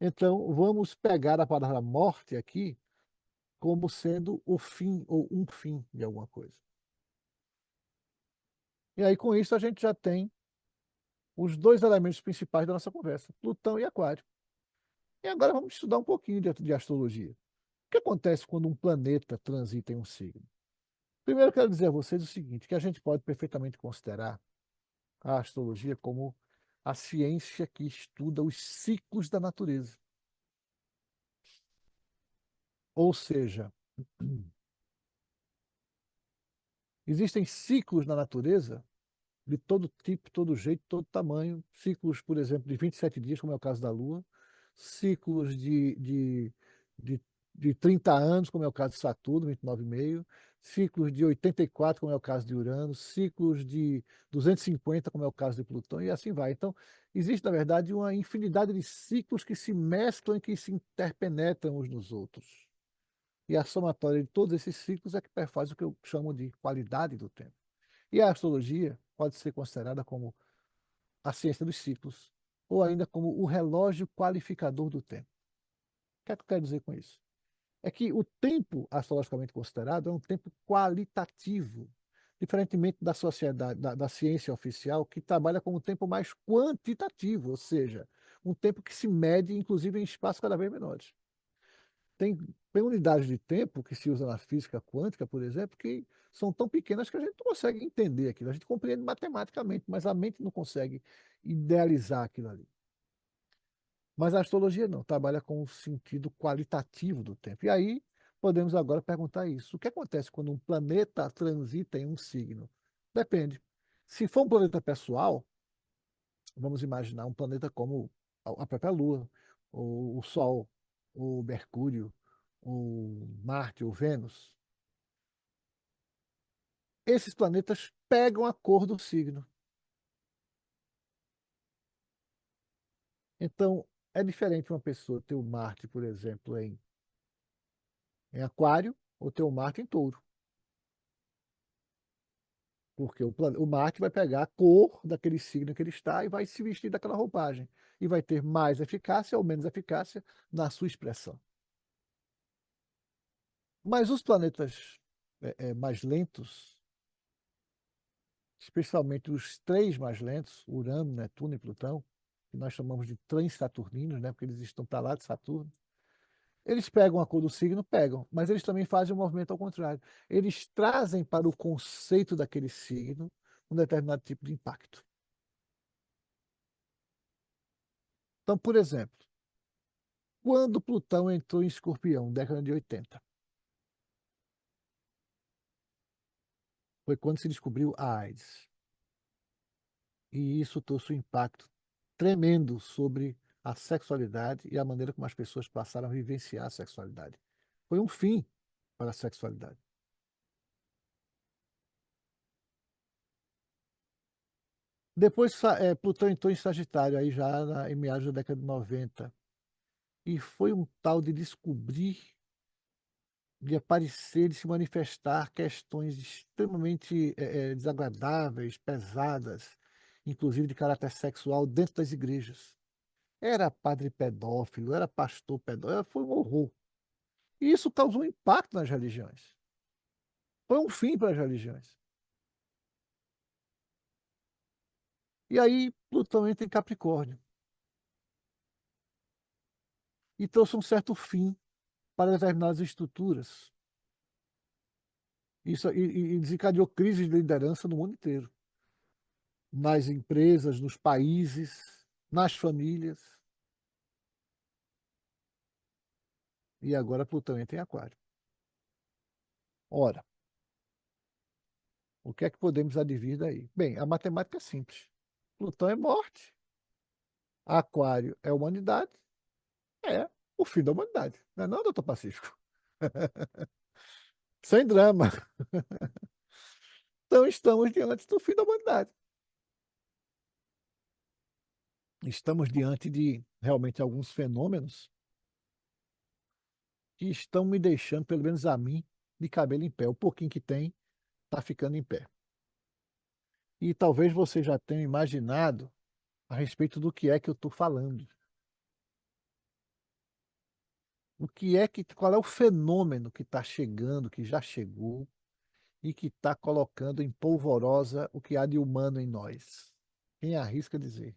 Então, vamos pegar a palavra morte aqui como sendo o fim ou um fim de alguma coisa. E aí, com isso, a gente já tem os dois elementos principais da nossa conversa, Plutão e Aquário. E agora vamos estudar um pouquinho de astrologia. O que acontece quando um planeta transita em um signo? Primeiro, eu quero dizer a vocês o seguinte, que a gente pode perfeitamente considerar a astrologia como a ciência que estuda os ciclos da natureza. Ou seja, existem ciclos na natureza de todo tipo, todo jeito, todo tamanho. Ciclos, por exemplo, de 27 dias, como é o caso da Lua. Ciclos de, de 30 anos, como é o caso de Saturno, 29,5. Ciclos de 84, como é o caso de Urano. Ciclos de 250, como é o caso de Plutão, e assim vai. Então, existe, na verdade, uma infinidade de ciclos que se mesclam e que se interpenetram uns nos outros. E a somatória de todos esses ciclos é que perfaz o que eu chamo de qualidade do tempo. E a astrologia pode ser considerada como a ciência dos ciclos, ou ainda como o relógio qualificador do tempo. O que é que eu quero dizer com isso? É que o tempo astrologicamente considerado é um tempo qualitativo, diferentemente da sociedade, da ciência oficial, que trabalha com um tempo mais quantitativo, ou seja, um tempo que se mede, inclusive, em espaços cada vez menores. Tem unidades de tempo que se usa na física quântica, por exemplo, que são tão pequenas que a gente não consegue entender aquilo. A gente compreende matematicamente, mas a mente não consegue idealizar aquilo ali. Mas a astrologia não, trabalha com o sentido qualitativo do tempo. E aí podemos agora perguntar isso. O que acontece quando um planeta transita em um signo? Depende. Se for um planeta pessoal, vamos imaginar um planeta como a própria Lua, ou o Sol, ou Mercúrio, ou Marte, ou Vênus. Esses planetas pegam a cor do signo. Então, é diferente uma pessoa ter o Marte, por exemplo, em Aquário, ou ter o Marte em Touro. Porque o Marte vai pegar a cor daquele signo que ele está e vai se vestir daquela roupagem. E vai ter mais eficácia ou menos eficácia na sua expressão. Mas os planetas mais lentos, especialmente os três mais lentos, Urano, Netuno e Plutão, que nós chamamos de transaturninos, né, porque eles estão para lá de Saturno, eles pegam a cor do signo, pegam, mas eles também fazem um movimento ao contrário. Eles trazem para o conceito daquele signo um determinado tipo de impacto. Então, por exemplo, Quando Plutão entrou em Escorpião, década de 80, foi quando se descobriu a AIDS. E isso trouxe um impacto tremendo sobre a sexualidade e a maneira como as pessoas passaram a vivenciar a sexualidade. Foi um fim para a sexualidade. Depois, Plutão entrou em Sagitário, aí já em meados da década de 90. E foi um tal de descobrir, de aparecer, de se manifestar questões extremamente desagradáveis, pesadas, inclusive de caráter sexual, dentro das igrejas. Era padre pedófilo, era pastor pedófilo, foi um horror. E isso causou um impacto nas religiões. Foi um fim para as religiões. E aí Plutão entra em Capricórnio e trouxe um certo fim para determinadas estruturas. Isso e desencadeou crises de liderança no mundo inteiro, nas empresas, nos países, nas famílias. E agora Plutão entra em Aquário. Ora, o que é que podemos advir daí? Bem, a matemática é simples. Plutão é morte, Aquário é humanidade, é o fim da humanidade. Não é não, doutor Pacífico? Sem drama. Então estamos diante do fim da humanidade. Estamos diante de realmente alguns fenômenos que estão me deixando, pelo menos a mim, de cabelo em pé. O pouquinho que tem está ficando em pé. E talvez você já tenha imaginado a respeito do que é que eu estou falando. O que é que, qual é o fenômeno que está chegando, que já chegou e que está colocando em polvorosa o que há de humano em nós? Quem arrisca dizer?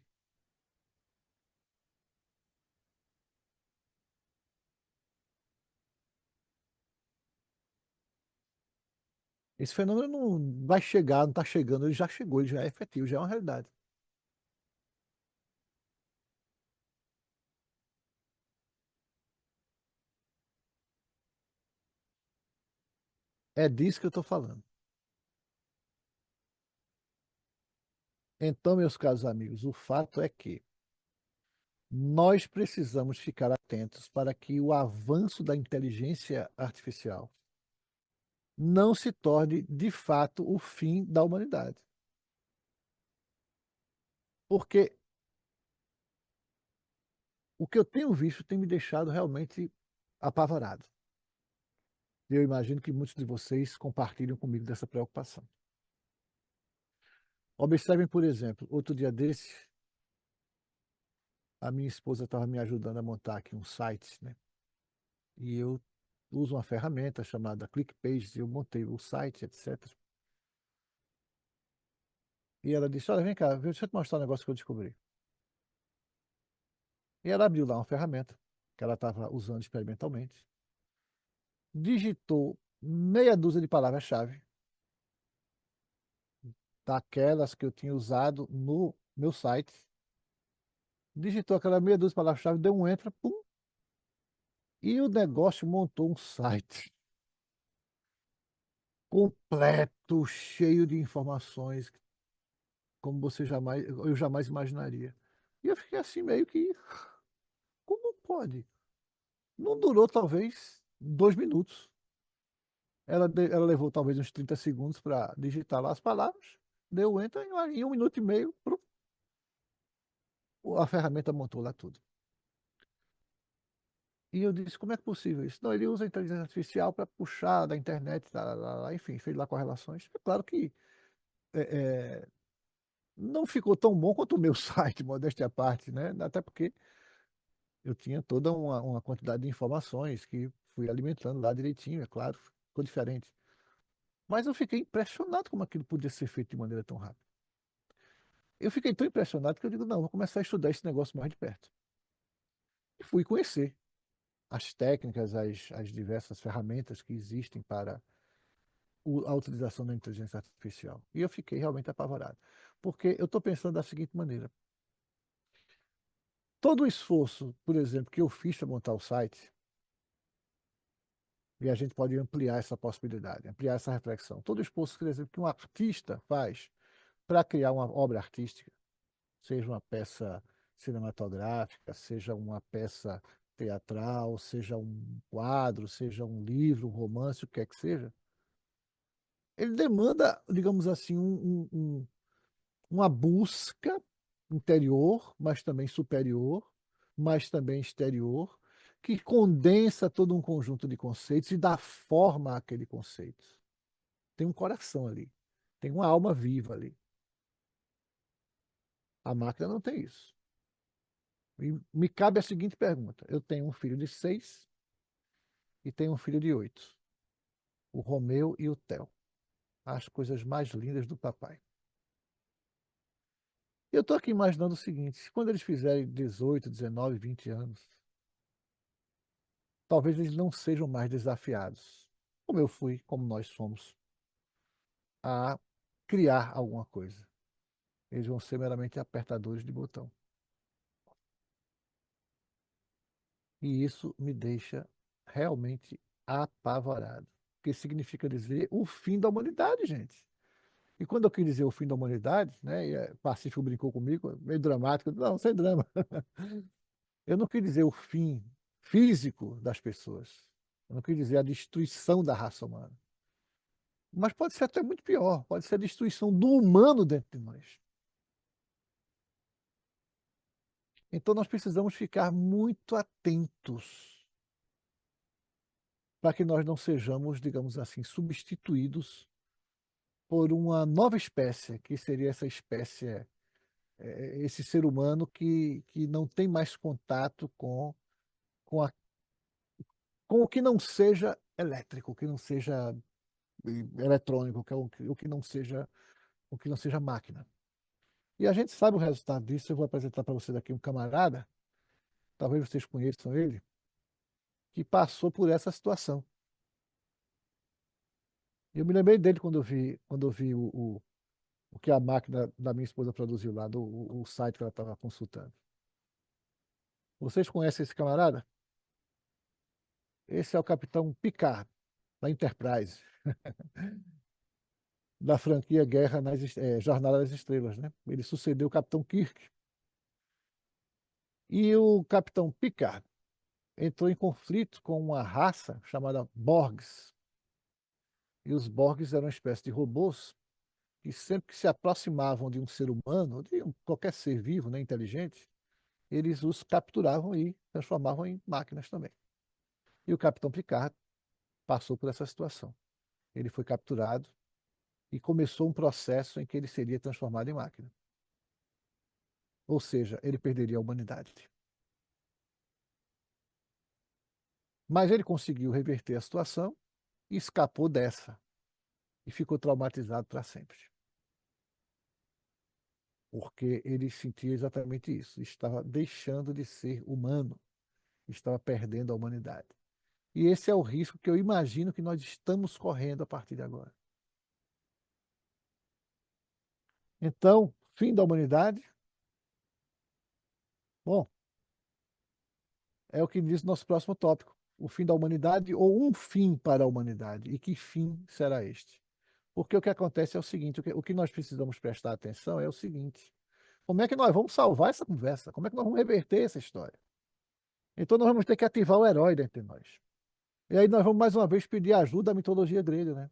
Esse fenômeno não vai chegar, não está chegando, ele já chegou, ele já é efetivo, já é uma realidade. É disso que eu estou falando. Então, meus caros amigos, o fato é que nós precisamos ficar atentos para que o avanço da inteligência artificial não se torne, de fato, o fim da humanidade. Porque o que eu tenho visto tem me deixado realmente apavorado. Eu imagino que muitos de vocês compartilham comigo dessa preocupação. Observem, por exemplo, outro dia desse, a minha esposa estava me ajudando a montar aqui um site, né? E eu uso uma ferramenta chamada ClickPages, e eu montei o site, etc. E ela disse: Olha, vem cá, deixa eu te mostrar um negócio que eu descobri. E ela abriu lá uma ferramenta que ela estava usando experimentalmente, digitou meia dúzia de palavras-chave, daquelas que eu tinha usado no meu site, digitou aquela meia dúzia de palavras-chave, deu um enter, pum, e o negócio montou um site completo, cheio de informações, como eu jamais imaginaria. E eu fiquei assim meio que, como pode? Não durou talvez 2 minutos. Ela levou talvez uns 30 segundos para digitar lá as palavras, deu enter, em 1 minuto e meio, a ferramenta montou lá tudo. E eu disse, como é que é possível isso? Não, ele usa a inteligência artificial para puxar da internet, enfim, fez lá correlações. É claro que é, é, não ficou tão bom quanto o meu site, modéstia à parte, né? Até porque eu tinha toda uma quantidade de informações que fui alimentando lá direitinho, é claro, ficou diferente. Mas eu fiquei impressionado como aquilo podia ser feito de maneira tão rápida. Eu fiquei tão impressionado que eu digo, não, vou começar a estudar esse negócio mais de perto. E fui conhecer as técnicas, as diversas ferramentas que existem para a utilização da inteligência artificial. E eu fiquei realmente apavorado. Porque eu estou pensando da seguinte maneira: todo o esforço, por exemplo, que eu fiz para montar o site, e a gente pode ampliar essa possibilidade, ampliar essa reflexão. Todo o esforço, por exemplo, que um artista faz para criar uma obra artística, seja uma peça cinematográfica, seja uma peça teatral, seja um quadro, seja um livro, um romance, o que quer que seja, ele demanda, digamos assim, uma busca interior, mas também superior, mas também exterior, que condensa todo um conjunto de conceitos e dá forma àquele conceito. Tem um coração ali, tem uma alma viva ali. A máquina não tem isso. E me cabe a seguinte pergunta: eu tenho um filho de 6 e tenho um filho de 8, o Romeu e o Theo, as coisas mais lindas do papai. Eu estou aqui imaginando o seguinte: quando eles fizerem 18, 19, 20 anos, talvez eles não sejam mais desafiados, como eu fui, como nós fomos, a criar alguma coisa. Eles vão ser meramente apertadores de botão. E isso me deixa realmente apavorado, porque significa dizer o fim da humanidade, gente. E quando eu quis dizer o fim da humanidade, né, e Pacífico brincou comigo, meio dramático, não, sem drama. Eu não quis dizer o fim físico das pessoas. Eu não quis dizer a destruição da raça humana. Mas pode ser até muito pior, pode ser a destruição do humano dentro de nós. Então nós precisamos ficar muito atentos para que nós não sejamos, digamos assim, substituídos por uma nova espécie, que seria essa espécie, esse ser humano que não tem mais contato com, a, com o que não seja elétrico, o que não seja eletrônico, o que não seja máquina. E a gente sabe o resultado disso. Eu vou apresentar para você daqui um camarada, talvez vocês conheçam ele, que passou por essa situação. Eu me lembrei dele quando eu vi o que a máquina da minha esposa produziu lá, o site que ela estava consultando. Vocês conhecem esse camarada? Esse é o Capitão Picard, da Enterprise, da franquia Jornada das Estrelas, né? Ele sucedeu o Capitão Kirk. E o Capitão Picard entrou em conflito com uma raça chamada Borgs. E os Borgs eram uma espécie de robôs que sempre que se aproximavam de um ser humano, qualquer ser vivo, né, inteligente, eles os capturavam e transformavam em máquinas também. E o Capitão Picard passou por essa situação. Ele foi capturado e começou um processo em que ele seria transformado em máquina. Ou seja, ele perderia a humanidade. Mas ele conseguiu reverter a situação e escapou dessa. E ficou traumatizado para sempre. Porque ele sentia exatamente isso. Estava deixando de ser humano. Estava perdendo a humanidade. E esse é o risco que eu imagino que nós estamos correndo a partir de agora. Então, fim da humanidade? Bom, é o que diz o nosso próximo tópico. O fim da humanidade ou um fim para a humanidade. E que fim será este? Porque o que acontece é o seguinte, o que nós precisamos prestar atenção é o seguinte: como é que nós vamos salvar essa conversa? Como é que nós vamos reverter essa história? Então nós vamos ter que ativar o herói dentro de nós. E aí nós vamos mais uma vez pedir ajuda à mitologia grega, né?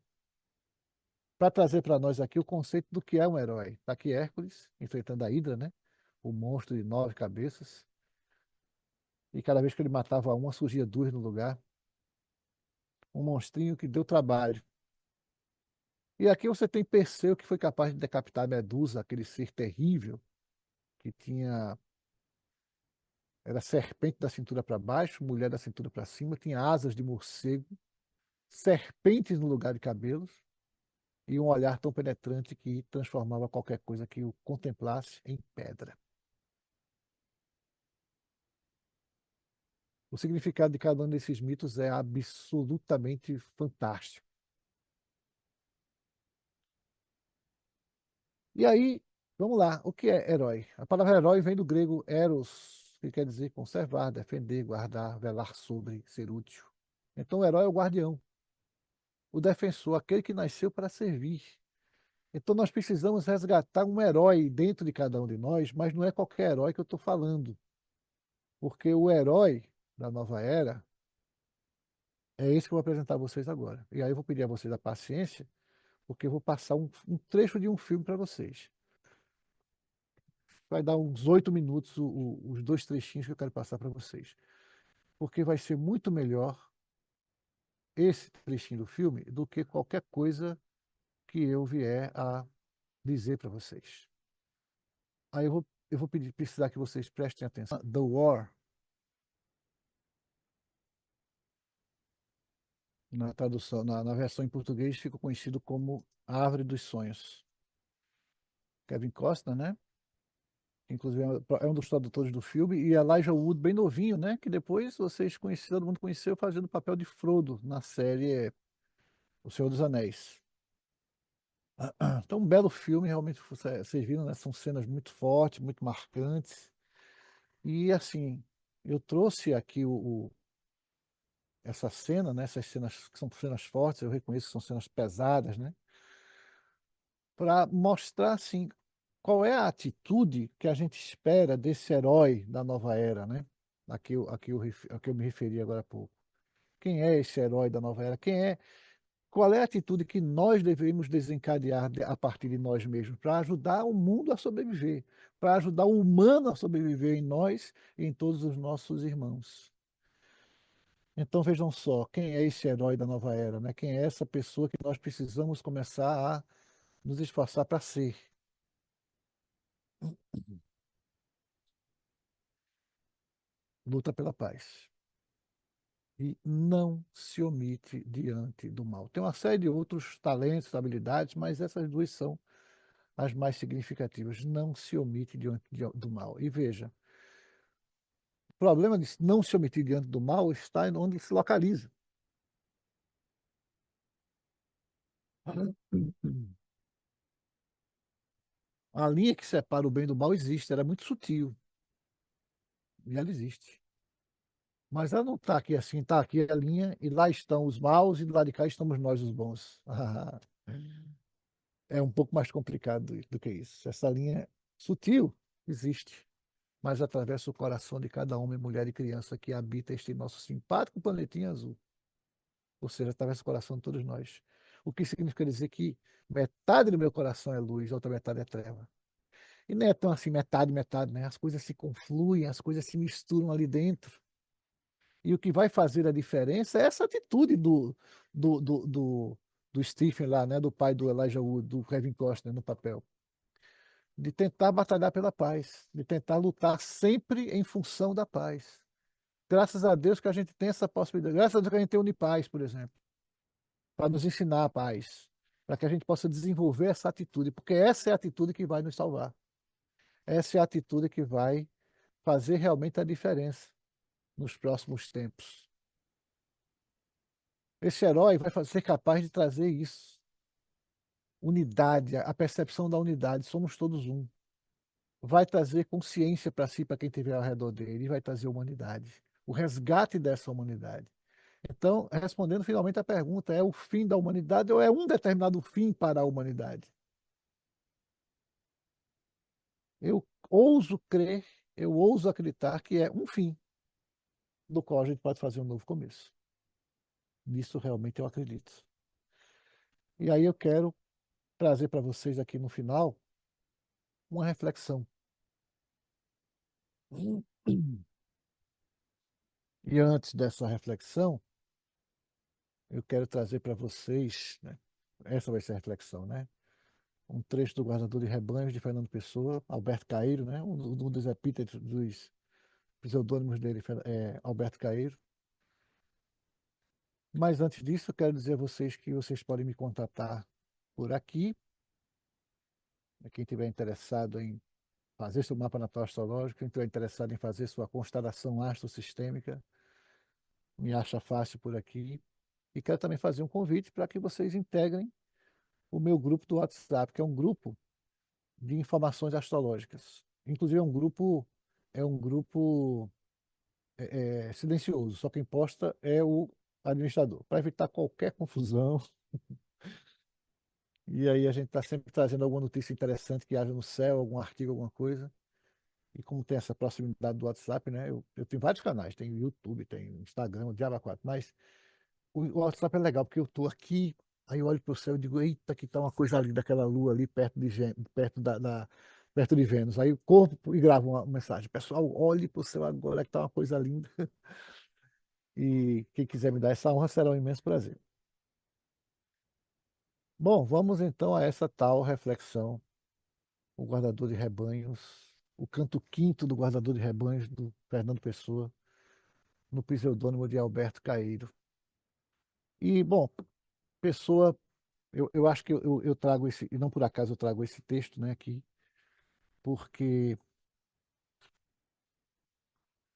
Para trazer para nós aqui o conceito do que é um herói. Está aqui Hércules enfrentando a Hidra, né? O monstro de 9 cabeças. E cada vez que ele matava uma, surgia duas no lugar. Um monstrinho que deu trabalho. E aqui você tem Perseu, que foi capaz de decapitar a Medusa, aquele ser terrível, que tinha. Era serpente da cintura para baixo, mulher da cintura para cima, tinha asas de morcego, serpentes no lugar de cabelos, e um olhar tão penetrante que transformava qualquer coisa que o contemplasse em pedra. O significado de cada um desses mitos é absolutamente fantástico. E aí, vamos lá, o que é herói? A palavra herói vem do grego eros, que quer dizer conservar, defender, guardar, velar sobre, ser útil. Então o herói é o guardião, o defensor, aquele que nasceu para servir. Então nós precisamos resgatar um herói dentro de cada um de nós, mas não é qualquer herói que eu estou falando, porque o herói da nova era é esse que eu vou apresentar a vocês agora. E aí eu vou pedir a vocês a paciência, porque eu vou passar um trecho de um filme para vocês. Vai dar uns 8 minutos os dois trechinhos que eu quero passar para vocês. Porque vai ser muito melhor esse trechinho do filme do que qualquer coisa que eu vier a dizer para vocês. Aí eu vou precisar que vocês prestem atenção. The War, na tradução, na versão em português, fica conhecido como A Árvore dos Sonhos. Kevin Costner, né? Inclusive é um dos tradutores do filme, e Elijah Wood, bem novinho, né? Que depois vocês conheceram, todo mundo conheceu, fazendo o papel de Frodo na série O Senhor dos Anéis. Então, um belo filme, realmente, vocês viram, né? São cenas muito fortes, muito marcantes. E, assim, eu trouxe aqui essa cena, né? Essas cenas que são cenas fortes, eu reconheço que são cenas pesadas, né? Para mostrar, assim, qual é a atitude que a gente espera desse herói da nova era, né? A que eu me referi agora há pouco. Quem é esse herói da nova era? Qual é a atitude que nós devemos desencadear a partir de nós mesmos para ajudar o mundo a sobreviver, para ajudar o humano a sobreviver em nós e em todos os nossos irmãos? Então vejam só, quem é esse herói da nova era, né? Quem é essa pessoa que nós precisamos começar a nos esforçar para ser? Luta pela paz. E não se omite diante do mal. Tem uma série de outros talentos, habilidades, mas essas duas são as mais significativas. Não se omite diante do mal. E veja, o problema de não se omitir diante do mal está em onde se localiza. A linha que separa o bem do mal existe, ela é muito sutil. E ela existe. Mas ela não está aqui assim, está aqui a linha, e lá estão os maus, e do lado de cá estamos nós, os bons. É um pouco mais complicado do que isso. Essa linha sutil existe, mas atravessa o coração de cada homem, mulher e criança que habita este nosso simpático planetinha azul. Ou seja, atravessa o coração de todos nós. O que significa dizer que metade do meu coração é luz, a outra metade é treva. E não é tão assim, metade, metade, né? As coisas se confluem, as coisas se misturam ali dentro. E o que vai fazer a diferença é essa atitude do, do, do, do Stephen lá, né? Do pai do Elijah Wood, do Kevin Costner no papel. De tentar batalhar pela paz, de tentar lutar sempre em função da paz. Graças a Deus que a gente tem essa possibilidade. Graças a Deus que a gente tem a Unipaz, por exemplo, para nos ensinar a paz, para que a gente possa desenvolver essa atitude, porque essa é a atitude que vai nos salvar. Essa é a atitude que vai fazer realmente a diferença nos próximos tempos. Esse herói vai ser capaz de trazer isso. Unidade, a percepção da unidade, somos todos um. Vai trazer consciência para si, para quem estiver ao redor dele, e vai trazer humanidade. O resgate dessa humanidade. Então, respondendo finalmente a pergunta, é o fim da humanidade ou é um determinado fim para a humanidade? Eu ouso crer, eu ouso acreditar que é um fim do qual a gente pode fazer um novo começo. Nisso realmente eu acredito. E aí eu quero trazer para vocês aqui no final uma reflexão. E antes dessa reflexão, eu quero trazer para vocês, né, essa vai ser a reflexão, né? Um trecho do Guardador de Rebanhos de Fernando Pessoa, Alberto Caeiro, né? Um dos epítetos dos pseudônimos dele é Alberto Caeiro. Mas antes disso, eu quero dizer a vocês que vocês podem me contatar por aqui. Quem estiver interessado em fazer seu mapa natal astrológico, quem estiver interessado em fazer sua constelação astrosistêmica, me acha fácil por aqui. E quero também fazer um convite para que vocês integrem o meu grupo do WhatsApp, que é um grupo de informações astrológicas. Inclusive, é um grupo é um grupo silencioso, só quem posta é o administrador, para evitar qualquer confusão. E aí a gente está sempre trazendo alguma notícia interessante que haja no céu, algum artigo, alguma coisa. E como tem essa proximidade do WhatsApp, né? Eu tenho vários canais, tem YouTube, tem Instagram, o Diaba 4, mas o WhatsApp é legal, porque eu tô aqui, aí eu olho para o céu e digo, eita, que tá uma coisa ali daquela lua ali perto de, perto perto de Vênus. Aí eu corro e gravo uma mensagem. Pessoal, olhe para o céu agora que tá uma coisa linda. E quem quiser me dar essa honra será um imenso prazer. Bom, vamos então a essa tal reflexão. O guardador de rebanhos, o canto quinto do guardador de rebanhos do Fernando Pessoa, no pseudônimo de Alberto Caeiro. E, bom, Pessoa, eu acho que eu trago esse, e não por acaso eu trago esse texto, né, aqui, porque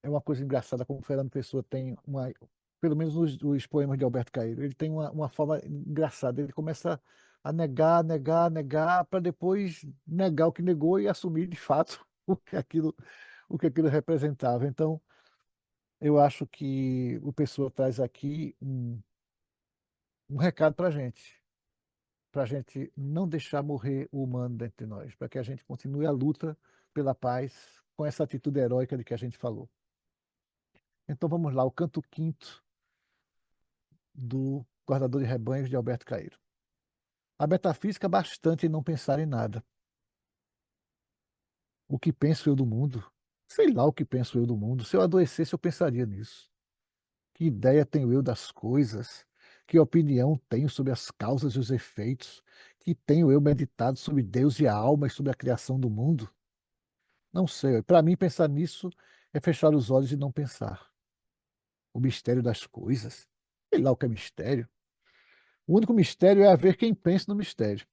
é uma coisa engraçada como o Fernando Pessoa tem uma, pelo menos os poemas de Alberto Caeiro, ele tem uma forma engraçada, ele começa a negar, negar, negar, para depois negar o que negou e assumir de fato o que aquilo representava. Então, eu acho que o Pessoa traz aqui um recado para a gente não deixar morrer o humano dentro de nós, para que a gente continue a luta pela paz com essa atitude heróica de que a gente falou. Então vamos lá, o canto quinto do Guardador de Rebanhos de Alberto Caeiro. A metafísica bastante em não pensar em nada. O que penso eu do mundo? Sei lá o que penso eu do mundo. Se eu adoecesse, eu pensaria nisso. Que ideia tenho eu das coisas? Que opinião tenho sobre as causas e os efeitos? Que tenho eu meditado sobre Deus e a alma e sobre a criação do mundo? Não sei. Para mim, pensar nisso é fechar os olhos e não pensar. O mistério das coisas. Sei lá o que é mistério. O único mistério é haver quem pense no mistério.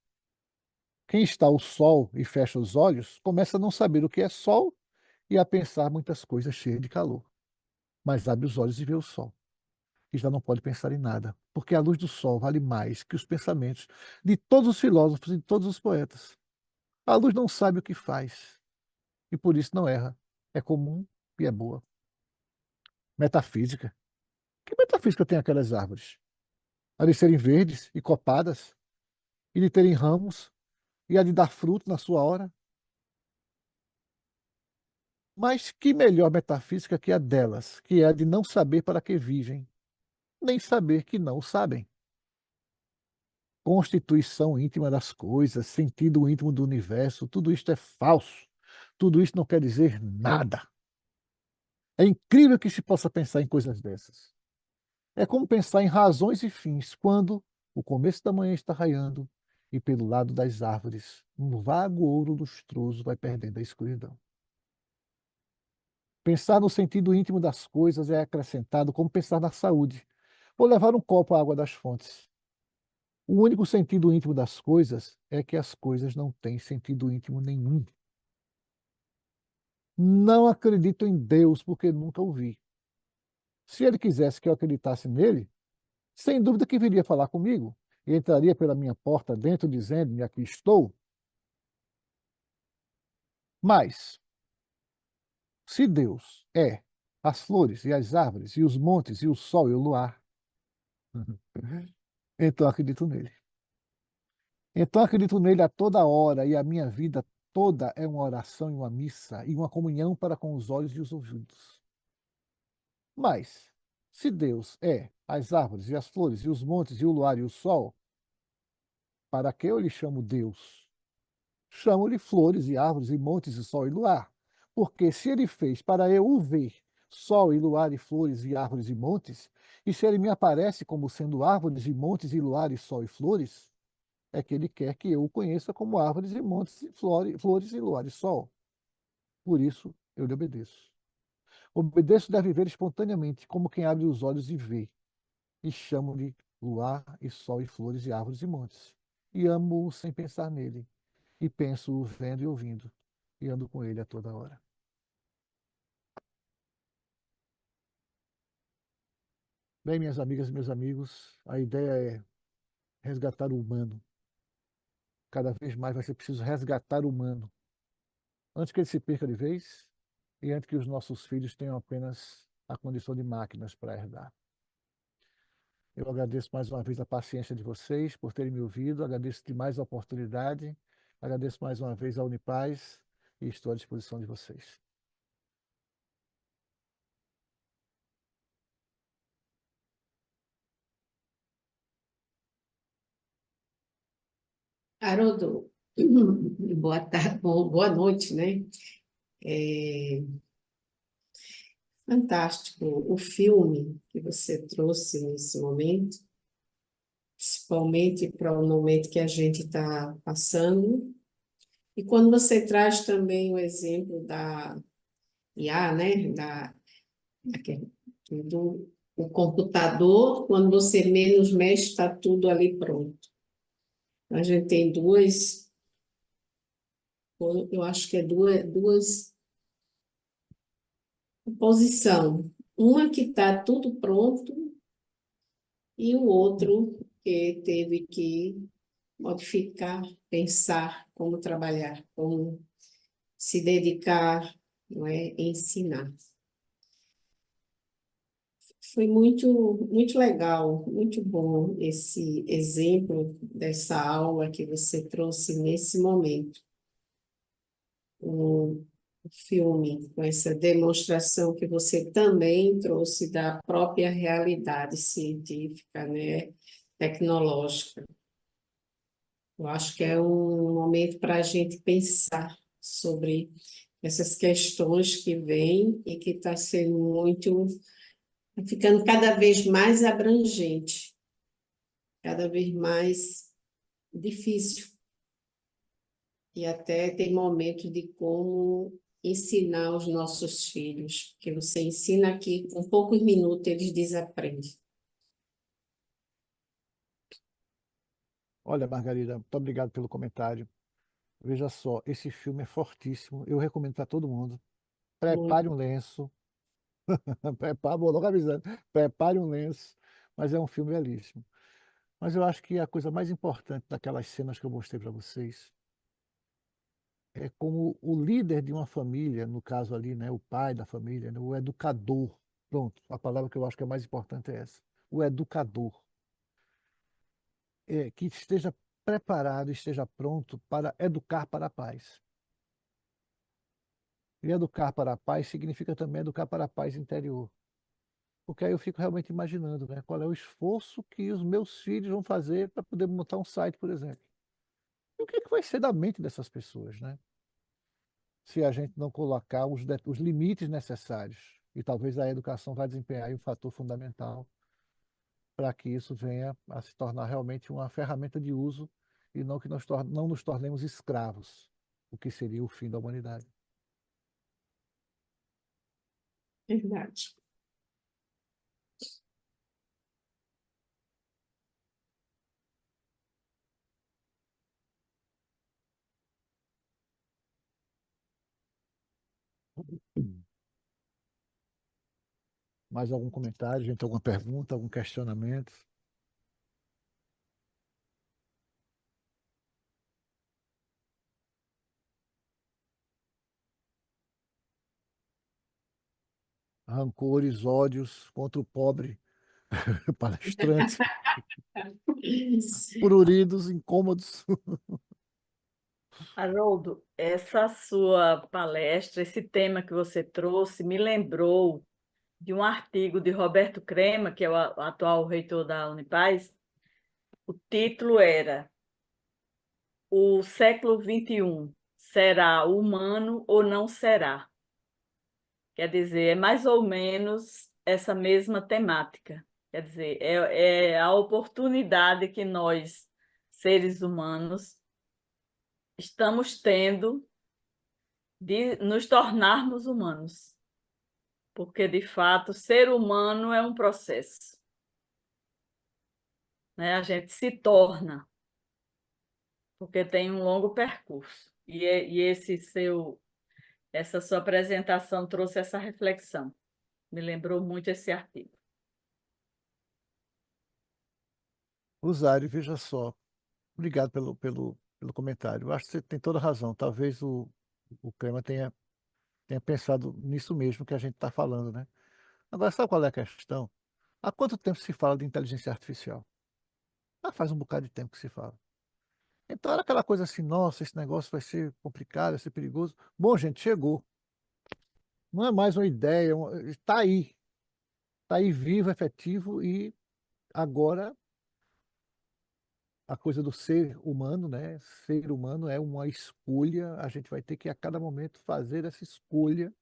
Quem está ao sol e fecha os olhos começa a não saber o que é sol e a pensar muitas coisas cheias de calor. Mas abre os olhos e vê o sol. E já não pode pensar em nada, porque a luz do sol vale mais que os pensamentos de todos os filósofos e de todos os poetas. A luz não sabe o que faz e por isso não erra. É comum e é boa. Metafísica. Que metafísica tem aquelas árvores? A de serem verdes e copadas, e de terem ramos, e a de dar fruto na sua hora? Mas que melhor metafísica que a delas, que é a de não saber para que vivem, nem saber que não o sabem. Constituição íntima das coisas, sentido íntimo do universo, tudo isto é falso. Tudo isso não quer dizer nada. É incrível que se possa pensar em coisas dessas. É como pensar em razões e fins quando o começo da manhã está raiando e pelo lado das árvores um vago ouro lustroso vai perdendo a escuridão. Pensar no sentido íntimo das coisas é acrescentado como pensar na saúde, ou levar um copo à água das fontes. O único sentido íntimo das coisas é que as coisas não têm sentido íntimo nenhum. Não acredito em Deus porque nunca o vi. Se ele quisesse que eu acreditasse nele, sem dúvida que viria falar comigo e entraria pela minha porta dentro dizendo-me: aqui estou. Mas, se Deus é as flores e as árvores e os montes e o sol e o luar, então acredito nele. Então acredito nele a toda hora e a minha vida toda é uma oração e uma missa e uma comunhão para com os olhos e os ouvidos. Mas, se Deus é as árvores e as flores e os montes e o luar e o sol, para que eu lhe chamo Deus? Chamo-lhe flores e árvores e montes e sol e luar. Porque se ele fez para eu o ver, sol e luar e flores e árvores e montes, e se ele me aparece como sendo árvores e montes e luar e sol e flores, é que ele quer que eu o conheça como árvores e montes e flores e luar e sol. Por isso eu lhe obedeço. Obedeço deve viver espontaneamente, como quem abre os olhos e vê. E chamo-lhe luar e sol e flores e árvores e montes. E amo-o sem pensar nele. E penso-o vendo e ouvindo. E ando com ele a toda hora. Bem, minhas amigas e meus amigos, a ideia é resgatar o humano. Cada vez mais vai ser preciso resgatar o humano. Antes que ele se perca de vez, e antes que os nossos filhos tenham apenas a condição de máquinas para herdar. Eu agradeço mais uma vez a paciência de vocês por terem me ouvido, agradeço demais a oportunidade, agradeço mais uma vez a Unipaz e estou à disposição de vocês. Haroldo, boa tarde, boa noite, né? É fantástico o filme que você trouxe nesse momento, principalmente para o momento que a gente está passando. E quando você traz também o exemplo da IA, né? Do o computador, quando você menos mexe, está tudo ali pronto. A gente tem eu acho que é duas posição. Uma que está tudo pronto e o outro que teve que modificar, pensar como trabalhar, como se dedicar, não é, ensinar. Foi muito legal, muito bom esse exemplo dessa aula que você trouxe nesse momento. O filme, com essa demonstração que você também trouxe da própria realidade científica, né, tecnológica. Eu acho que é um momento para a gente pensar sobre essas questões que vêm e que está sendo ficando cada vez mais abrangente, cada vez mais difícil. E até tem momentos de como ensinar os nossos filhos, porque você ensina aqui, com poucos minutos eles desaprendem. Olha, Margarida, muito obrigado pelo comentário. Veja só, esse filme é fortíssimo, eu recomendo para todo mundo. Prepare Muito. um lenço, vou logo avisando, prepare um lenço, mas é um filme belíssimo. Mas eu acho que a coisa mais importante daquelas cenas que eu mostrei para vocês é como o líder de uma família, no caso ali, né, o pai da família, né, o educador. Pronto, a palavra que eu acho que é mais importante é essa. O educador. Que esteja preparado, esteja pronto para educar para a paz. E educar para a paz significa também educar para a paz interior. Porque aí eu fico realmente imaginando, né, qual é o esforço que os meus filhos vão fazer para poder montar um site, por exemplo. E o que é que vai ser da mente dessas pessoas, né? Se a gente não colocar os limites necessários. E talvez a educação vai desempenhar aí um fator fundamental para que isso venha a se tornar realmente uma ferramenta de uso e não que não nos tornemos escravos, o que seria o fim da humanidade. Verdade. Mais algum comentário, gente? Alguma pergunta, algum questionamento? Rancores, ódios contra o pobre palestrante, pruridos, incômodos. Haroldo, essa sua palestra, esse tema que você trouxe, me lembrou de um artigo de Roberto Crema, que é o atual reitor da Unipaz. O título era O século XXI, será humano ou não será? Quer dizer, é mais ou menos essa mesma temática. Quer dizer, é a oportunidade que nós, seres humanos, estamos tendo de nos tornarmos humanos. Porque, de fato, ser humano é um processo. Né? A gente se torna, porque tem um longo percurso. E essa sua apresentação trouxe essa reflexão. Me lembrou muito esse artigo. Rosário, veja só. Obrigado pelo comentário. Eu acho que você tem toda a razão. Talvez o Crema tenha tenha pensado nisso mesmo que a gente está falando, né? Agora, sabe qual é a questão? Há quanto tempo se fala de inteligência artificial? Ah, faz um bocado de tempo que se fala. Então era aquela coisa assim, nossa, esse negócio vai ser complicado, vai ser perigoso. Bom, gente, chegou. Não é mais uma ideia, está aí vivo, efetivo, e agora a coisa do ser humano, né? Ser humano é uma escolha, a gente vai ter que a cada momento fazer essa escolha,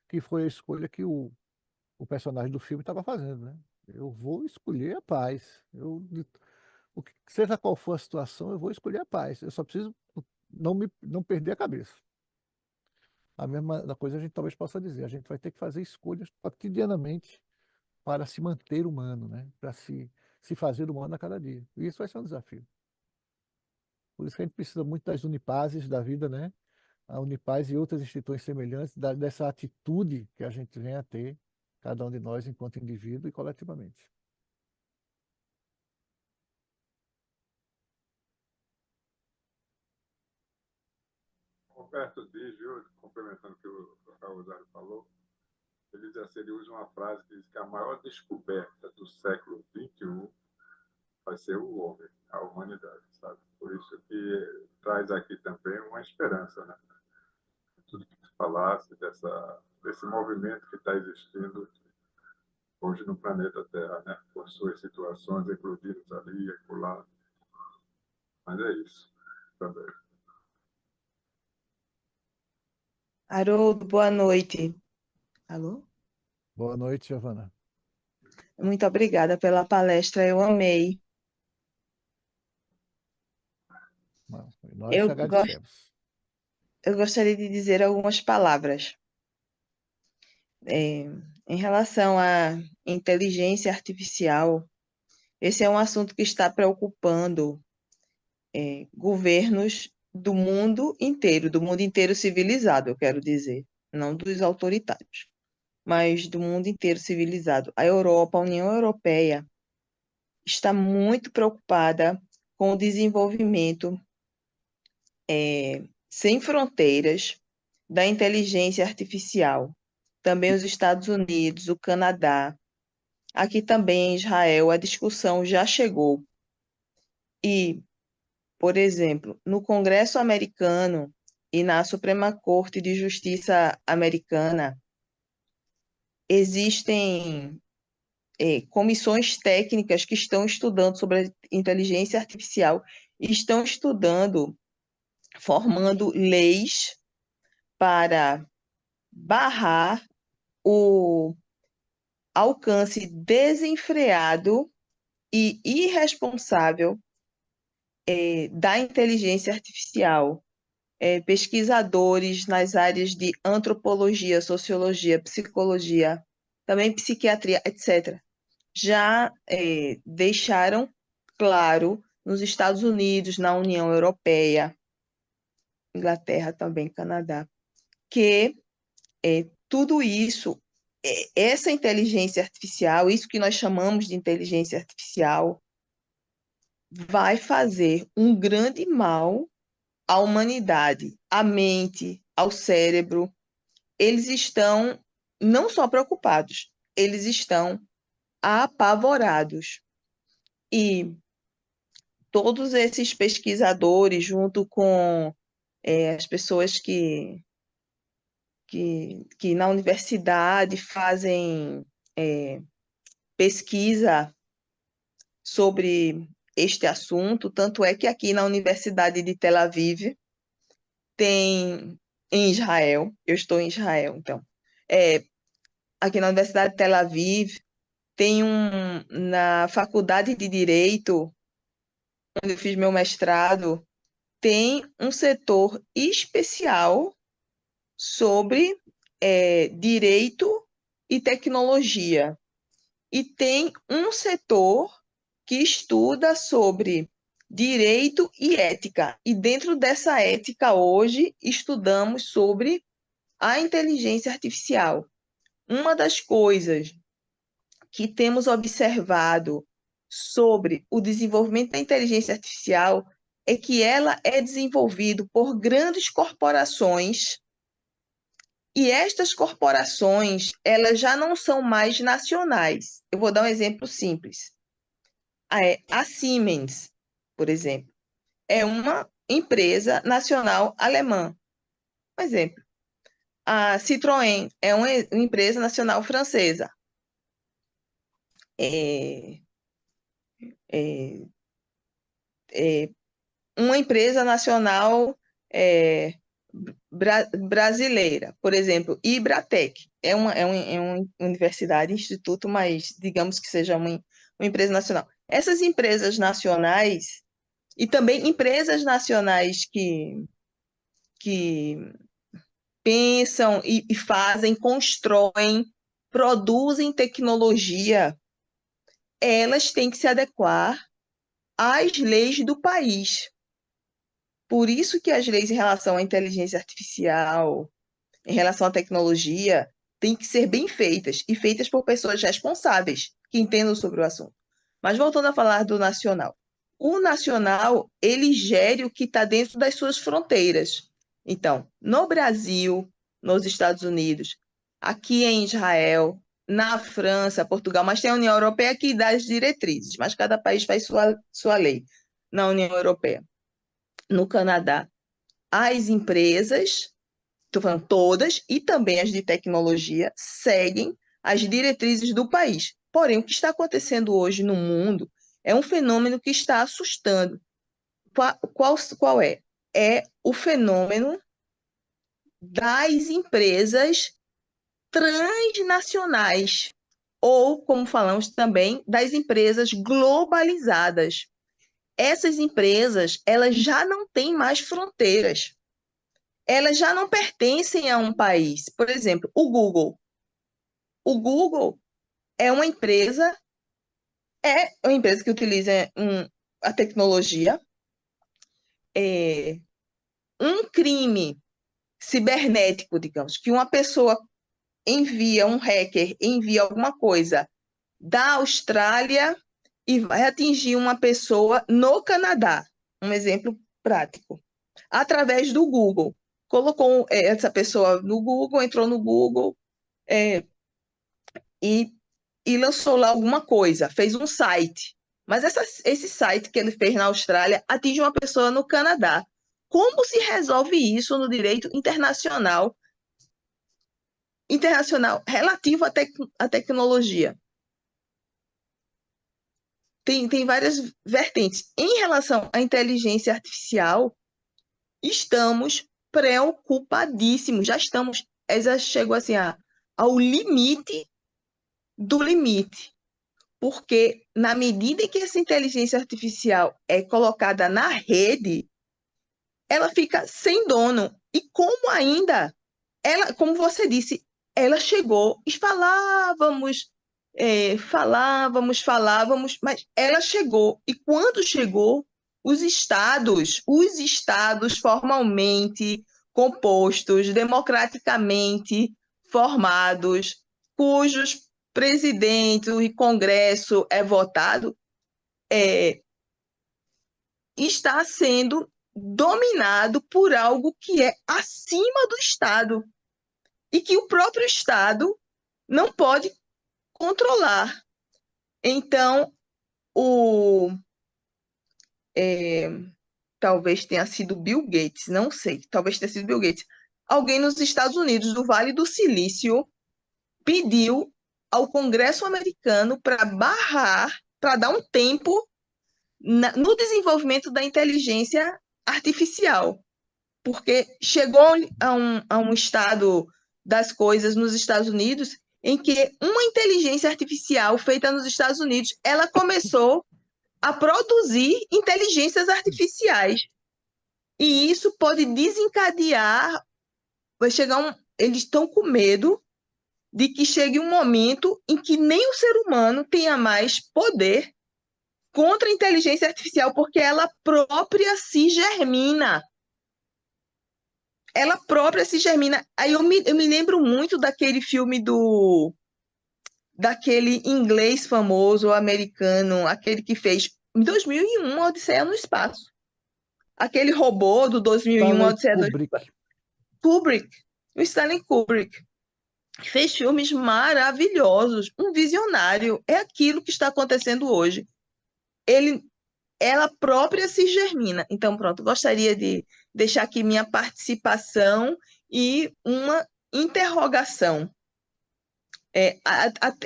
que foi a escolha que o personagem do filme estava fazendo, né? Eu vou escolher a paz. Seja qual for a situação, eu vou escolher a paz. Eu só preciso não perder a cabeça. A mesma coisa a gente talvez possa dizer. A gente vai ter que fazer escolhas cotidianamente para se manter humano, né? Para se fazer humano a cada dia. E isso vai ser um desafio. Por isso que a gente precisa muito das Unipases da vida, né? A Unipaz e outras instituições semelhantes, dessa atitude que a gente vem a ter, cada um de nós enquanto indivíduo e coletivamente. Roberto diz, viu, complementando o que o Raul Dário falou, ele diz assim, ele usa uma frase que diz que a maior descoberta do século XXI vai ser o homem, a humanidade, sabe? Por isso que traz aqui também uma esperança, né? Tudo que tu falasse desse movimento que está existindo hoje no planeta Terra, né? Com suas situações eclodidas ali, acolá. Mas é isso também. Haroldo, boa noite. Alô? Boa noite, Giovana. Muito obrigada pela palestra, eu amei. Nós te Eu, gos- agradecemos. eu gostaria de dizer algumas palavras. Em relação à inteligência artificial, esse é um assunto que está preocupando governos do mundo inteiro civilizado, eu quero dizer, não dos autoritários, mas do mundo inteiro civilizado. A Europa, a União Europeia, está muito preocupada com o desenvolvimento sem fronteiras da inteligência artificial. Também os Estados Unidos, o Canadá, aqui também em Israel, a discussão já chegou. E, por exemplo, no Congresso americano e na Suprema Corte de Justiça americana, existem comissões técnicas que estão estudando sobre a inteligência artificial e estão estudando, formando leis para barrar o alcance desenfreado e irresponsável da inteligência artificial. Pesquisadores nas áreas de antropologia, sociologia, psicologia, também psiquiatria, etc., já deixaram claro nos Estados Unidos, na União Europeia, Inglaterra também, Canadá, que tudo isso, essa inteligência artificial, isso que nós chamamos de inteligência artificial, vai fazer um grande mal à humanidade, à mente, ao cérebro. Eles estão não só preocupados, eles estão apavorados. E todos esses pesquisadores, junto com as pessoas que na universidade fazem pesquisa sobre este assunto, tanto é que aqui na Universidade de Tel Aviv tem, em Israel, eu estou em Israel, então, aqui na Universidade de Tel Aviv tem na Faculdade de Direito, onde eu fiz meu mestrado, tem um setor especial sobre direito e tecnologia. E tem um setor que estuda sobre direito e ética. E dentro dessa ética, hoje, estudamos sobre a inteligência artificial. Uma das coisas que temos observado sobre o desenvolvimento da inteligência artificial é que ela é desenvolvida por grandes corporações E estas corporações, elas já não são mais nacionais. Eu vou dar um exemplo simples. A Siemens, por exemplo, é uma empresa nacional alemã. Um exemplo. A Citroën é uma empresa nacional francesa. É, é, é uma empresa nacional brasileira, por exemplo, Ibratec. É uma universidade, instituto, mas digamos que seja uma empresa nacional. Essas empresas nacionais, e também empresas nacionais que pensam e fazem, constroem, produzem tecnologia, elas têm que se adequar às leis do país. Por isso que as leis em relação à inteligência artificial, em relação à tecnologia, têm que ser bem feitas e feitas por pessoas responsáveis, que entendam sobre o assunto. Mas voltando a falar do nacional. O nacional, ele gere o que está dentro das suas fronteiras. Então, no Brasil, nos Estados Unidos, aqui em Israel, na França, Portugal, mas tem a União Europeia que dá as diretrizes, mas cada país faz sua lei na União Europeia. No Canadá, as empresas, estou falando todas, e também as de tecnologia, seguem as diretrizes do país. Porém, o que está acontecendo hoje no mundo é um fenômeno que está assustando. Qual é? É o fenômeno das empresas transnacionais, ou, como falamos também, das empresas globalizadas. Essas empresas, elas já não têm mais fronteiras. Elas já não pertencem a um país. Por exemplo, o Google. O Google é uma empresa que utiliza a tecnologia. Um crime cibernético, digamos, que uma pessoa um hacker envia alguma coisa da Austrália e vai atingir uma pessoa no Canadá. Um exemplo prático. Através do Google. Colocou essa pessoa no Google, entrou no Google e lançou lá alguma coisa, fez um site. Mas esse site que ele fez na Austrália atinge uma pessoa no Canadá. Como se resolve isso no direito internacional relativo à tecnologia? Tem várias vertentes. Em relação à inteligência artificial, estamos preocupadíssimos. Já chegou assim ao limite do limite. Porque na medida em que essa inteligência artificial é colocada na rede, ela fica sem dono. E como ainda, como você disse, ela chegou e falávamos, mas ela chegou. E quando chegou, os estados formalmente compostos, democraticamente formados, cujos presidente e Congresso é votado, está sendo dominado por algo que é acima do Estado e que o próprio Estado não pode controlar. Então, talvez tenha sido Bill Gates, não sei, talvez tenha sido Bill Gates. Alguém nos Estados Unidos, do Vale do Silício, pediu ao Congresso americano para dar um tempo no desenvolvimento da inteligência artificial, porque chegou a um estado das coisas nos Estados Unidos em que uma inteligência artificial feita nos Estados Unidos, ela começou a produzir inteligências artificiais. E isso pode desencadear, eles estão com medo de que chegue um momento em que nem o ser humano tenha mais poder contra a inteligência artificial, porque ela própria se germina. Ela própria se germina. Aí eu me lembro muito daquele filme daquele inglês famoso, americano, aquele que fez em 2001, Odisseia no Espaço. Aquele robô do 2001, Stanley Odisseia no Kubrick. Espaço. Kubrick. O Stanley Kubrick fez filmes maravilhosos, um visionário. É aquilo que está acontecendo hoje. Ela própria se germina. Então, pronto, gostaria de deixar aqui minha participação e uma interrogação.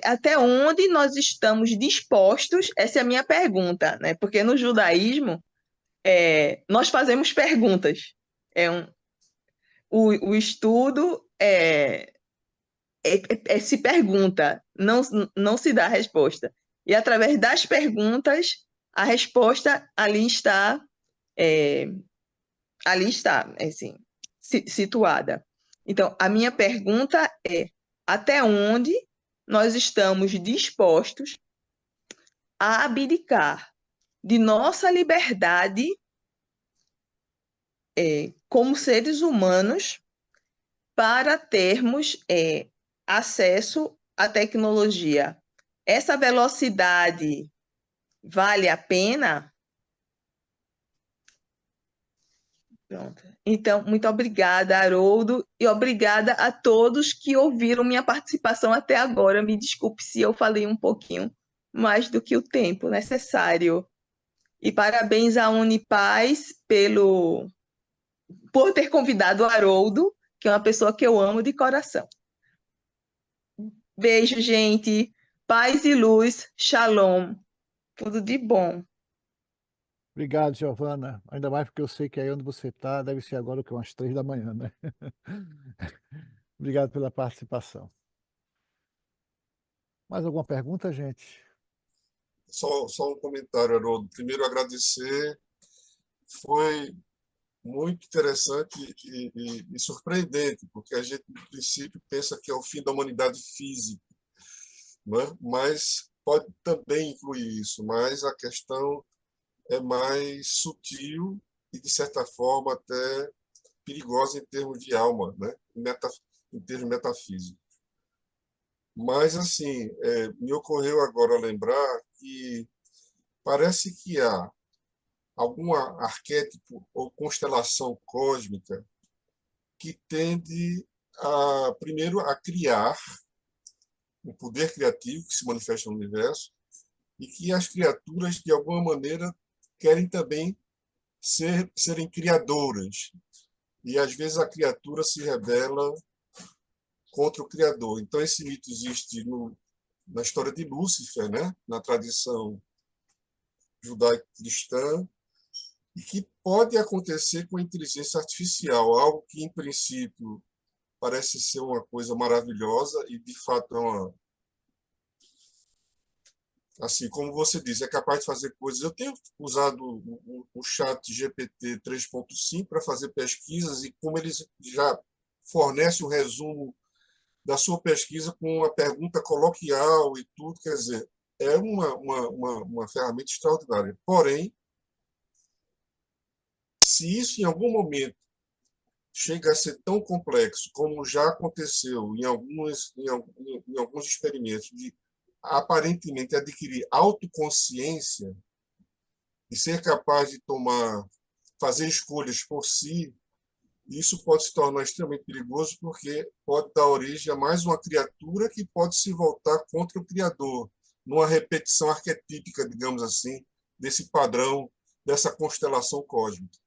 Até onde nós estamos dispostos? Essa é a minha pergunta, né? Porque no judaísmo, nós fazemos perguntas. O estudo se pergunta, não se dá resposta. E através das perguntas, a resposta ali está, assim, situada. Então, a minha pergunta é: até onde nós estamos dispostos a abdicar de nossa liberdade como seres humanos para termos acesso à tecnologia? Essa velocidade vale a pena? Pronto. Então, muito obrigada, Haroldo, e obrigada a todos que ouviram minha participação até agora. Me desculpe se eu falei um pouquinho mais do que o tempo necessário. E parabéns à Unipaz por ter convidado o Haroldo, que é uma pessoa que eu amo de coração. Beijo, gente. Paz e luz. Shalom. Tudo de bom. Obrigado, Giovana. Ainda mais porque eu sei que aí onde você está deve ser agora o que, umas 3 da manhã, né? Obrigado pela participação. Mais alguma pergunta, gente? Só um comentário, Haroldo. Primeiro, agradecer. Foi muito interessante e surpreendente, porque a gente, no princípio, pensa que é o fim da humanidade física, né? Mas pode também incluir isso, mas a questão é mais sutil e, de certa forma, até perigosa em termos de alma, né? Em termos metafísicos. Mas, assim, me ocorreu agora lembrar que parece que há algum arquétipo ou constelação cósmica que tende primeiro, a criar um poder criativo que se manifesta no universo e que as criaturas, de alguma maneira, querem também serem criadoras. E, às vezes, a criatura se rebela contra o Criador. Então, esse mito existe na história de Lúcifer, né? Na tradição judaico-cristã, e que pode acontecer com a inteligência artificial, algo que, em princípio, parece ser uma coisa maravilhosa e, de fato, é uma... Assim, como você disse, é capaz de fazer coisas. Eu tenho usado o chat GPT 3.5 para fazer pesquisas e como eles já fornecem um resumo da sua pesquisa com uma pergunta coloquial e tudo, quer dizer, é uma ferramenta extraordinária. Porém, se isso em algum momento chega a ser tão complexo como já aconteceu em alguns experimentos, de aparentemente adquirir autoconsciência e ser capaz de fazer escolhas por si, isso pode se tornar extremamente perigoso porque pode dar origem a mais uma criatura que pode se voltar contra o Criador, numa repetição arquetípica, digamos assim, desse padrão, dessa constelação cósmica.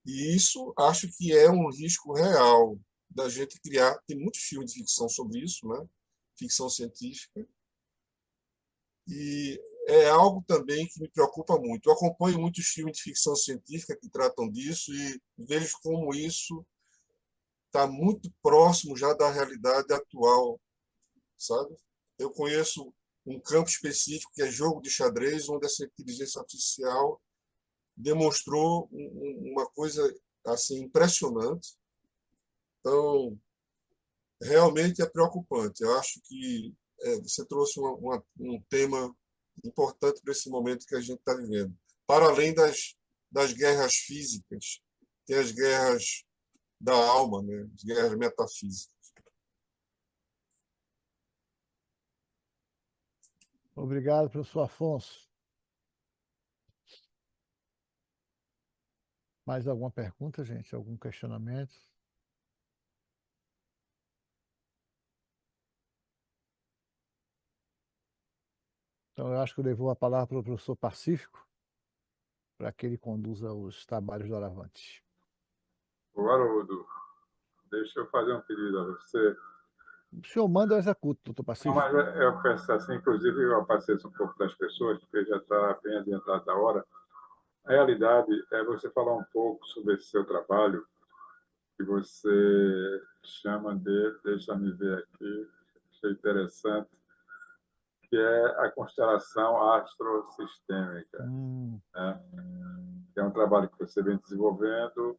E isso acho que é um risco real da gente criar. Tem muitos filmes de ficção sobre isso, né? Ficção científica. E é algo também que me preocupa muito. Eu acompanho muitos filmes de ficção científica que tratam disso e vejo como isso está muito próximo já da realidade atual, sabe? Eu conheço um campo específico que é jogo de xadrez, onde essa inteligência artificial demonstrou uma coisa assim impressionante. Então, realmente é preocupante. Eu acho que você trouxe um tema importante para esse momento que a gente está vivendo. Para além das guerras físicas, tem as guerras da alma, né? As guerras metafísicas. Obrigado, professor Afonso. Mais alguma pergunta, gente? Algum questionamento? Então, eu acho que eu levo a palavra para o professor Pacífico, para que ele conduza os trabalhos do Aravante. O Haroldo, deixa eu fazer um pedido a você. O senhor manda, eu executo, doutor Não, Pacífico. mas eu penso assim, inclusive eu apaceço um pouco das pessoas, porque já está bem adiantado da hora. A realidade é você falar um pouco sobre esse seu trabalho, que você chama de, deixa-me ver aqui, achei interessante, que é a constelação astrosistêmica, né? É um trabalho que você vem desenvolvendo.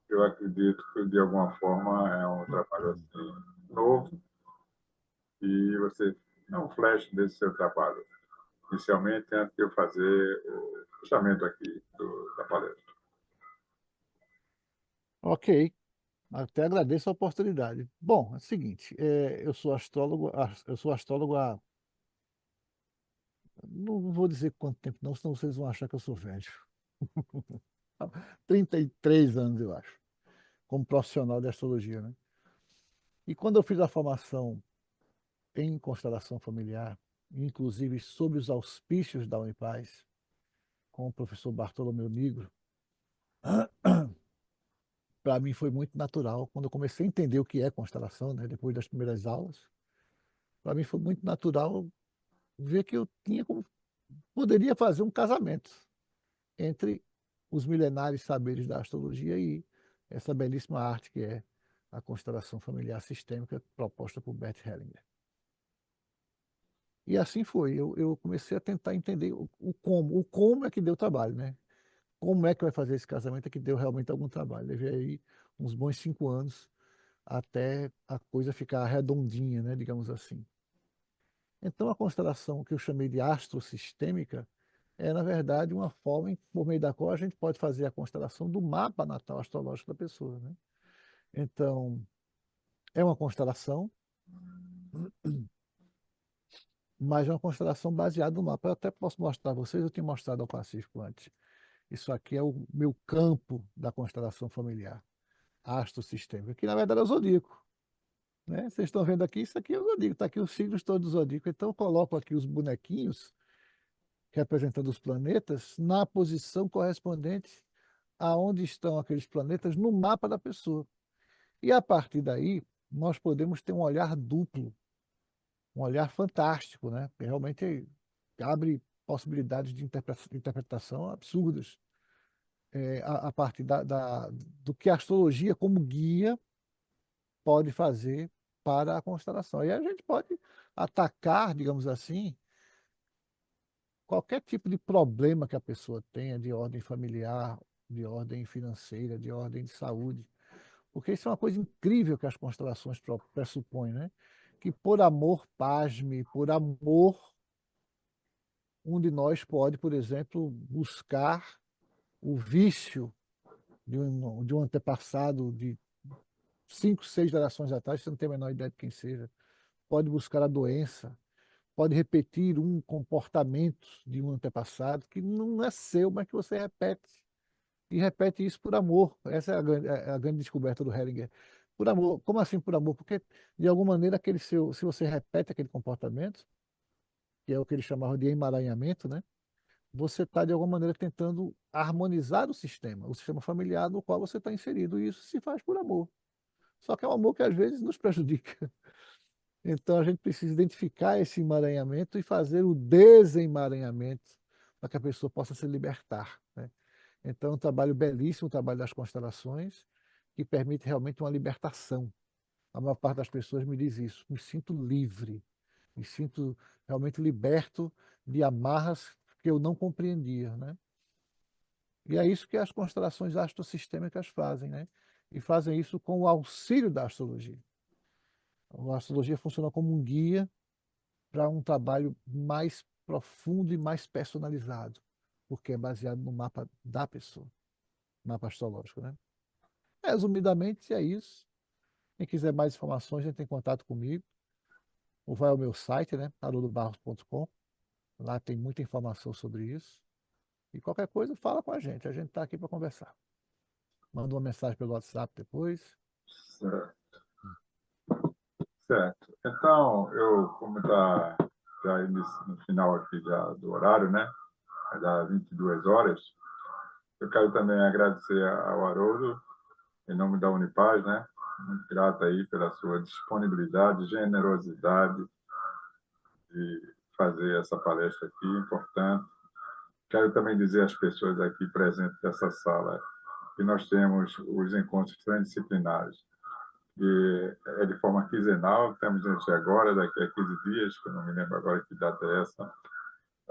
Eu acredito que, de alguma forma, é um trabalho assim, novo, e você dá um flash desse seu trabalho, inicialmente, antes de eu fazer o fechamento aqui da palestra. Ok, até agradeço a oportunidade. Bom, é o seguinte, eu sou astrólogo há, não vou dizer quanto tempo não, senão vocês vão achar que eu sou velho. 33 anos, eu acho, como profissional de astrologia, né? E quando eu fiz a formação em constelação familiar, inclusive sob os auspícios da Unipaz, com o professor Bartolomeu Nigro, para mim foi muito natural. Quando eu comecei a entender o que é constelação, né, depois das primeiras aulas, para mim foi muito natural ver que eu poderia fazer um casamento entre os milenares saberes da astrologia e essa belíssima arte que é a constelação familiar sistêmica proposta por Bert Hellinger. E assim foi, eu comecei a tentar entender o como é que deu trabalho, né? Como é que vai fazer esse casamento é que deu realmente algum trabalho. Levei aí uns bons 5 anos até a coisa ficar redondinha, né, digamos assim. Então, a constelação que eu chamei de astrosistêmica é, na verdade, uma forma por meio da qual a gente pode fazer a constelação do mapa natal astrológico da pessoa, né? Então, é uma constelação, mas é uma constelação baseada no mapa. Eu até posso mostrar a vocês, eu tinha mostrado ao Pacífico antes. Isso aqui é o meu campo da constelação familiar, astrosistêmica, que na verdade é o zodíaco, né? Vocês estão vendo aqui, isso aqui é o zodíaco, está aqui os signos todos do zodíaco. Então, eu coloco aqui os bonequinhos representando os planetas na posição correspondente aonde estão aqueles planetas no mapa da pessoa. E a partir daí, nós podemos ter um olhar duplo, um olhar fantástico, né? Que realmente abre possibilidades de interpretação absurdas. A partir do que a astrologia, como guia, pode fazer para a constelação. E a gente pode atacar, digamos assim, qualquer tipo de problema que a pessoa tenha de ordem familiar, de ordem financeira, de ordem de saúde. Porque isso é uma coisa incrível que as constelações pressupõem, né? Que por amor, pasme, por amor, um de nós pode, por exemplo, buscar o vício de um antepassado de 5, 6 gerações atrás, você não tem a menor ideia de quem seja. Pode buscar a doença, pode repetir um comportamento de um antepassado que não é seu, mas que você repete. E repete isso por amor. Essa é a grande descoberta do Hellinger. Por amor. Como assim por amor? Porque, de alguma maneira, se você repete aquele comportamento, que é o que ele chamava de emaranhamento, né? Você está, de alguma maneira, tentando harmonizar o sistema familiar no qual você está inserido. E isso se faz por amor. Só que é um amor que, às vezes, nos prejudica. Então, a gente precisa identificar esse emaranhamento e fazer o desemaranhamento para que a pessoa possa se libertar, né? Então, é um trabalho belíssimo, o trabalho das constelações, que permite realmente uma libertação. A maior parte das pessoas me diz isso. Me sinto livre, me sinto realmente liberto de amarras que eu não compreendia, né? E é isso que as constelações astrosistêmicas fazem, né? E fazem isso com o auxílio da astrologia. A astrologia funciona como um guia para um trabalho mais profundo e mais personalizado, porque é baseado no mapa da pessoa, mapa astrológico, né? Resumidamente, é isso. Quem quiser mais informações, entra em contato comigo, ou vai ao meu site, né, haroldobarros.com. Lá tem muita informação sobre isso. E qualquer coisa, fala com a gente está aqui para conversar. Manda uma mensagem pelo WhatsApp depois. Certo. Certo. Então, como está já no final aqui do horário, né? Vai dar 22 horas. Eu quero também agradecer ao Haroldo, em nome da Unipaz, né? Muito grato aí pela sua disponibilidade, generosidade de fazer essa palestra aqui, importante. Quero também dizer às pessoas aqui presentes nessa sala que nós temos os encontros transdisciplinares, que é de forma quinzenal, temos esse agora, daqui a 15 dias, que eu não me lembro agora que data é essa.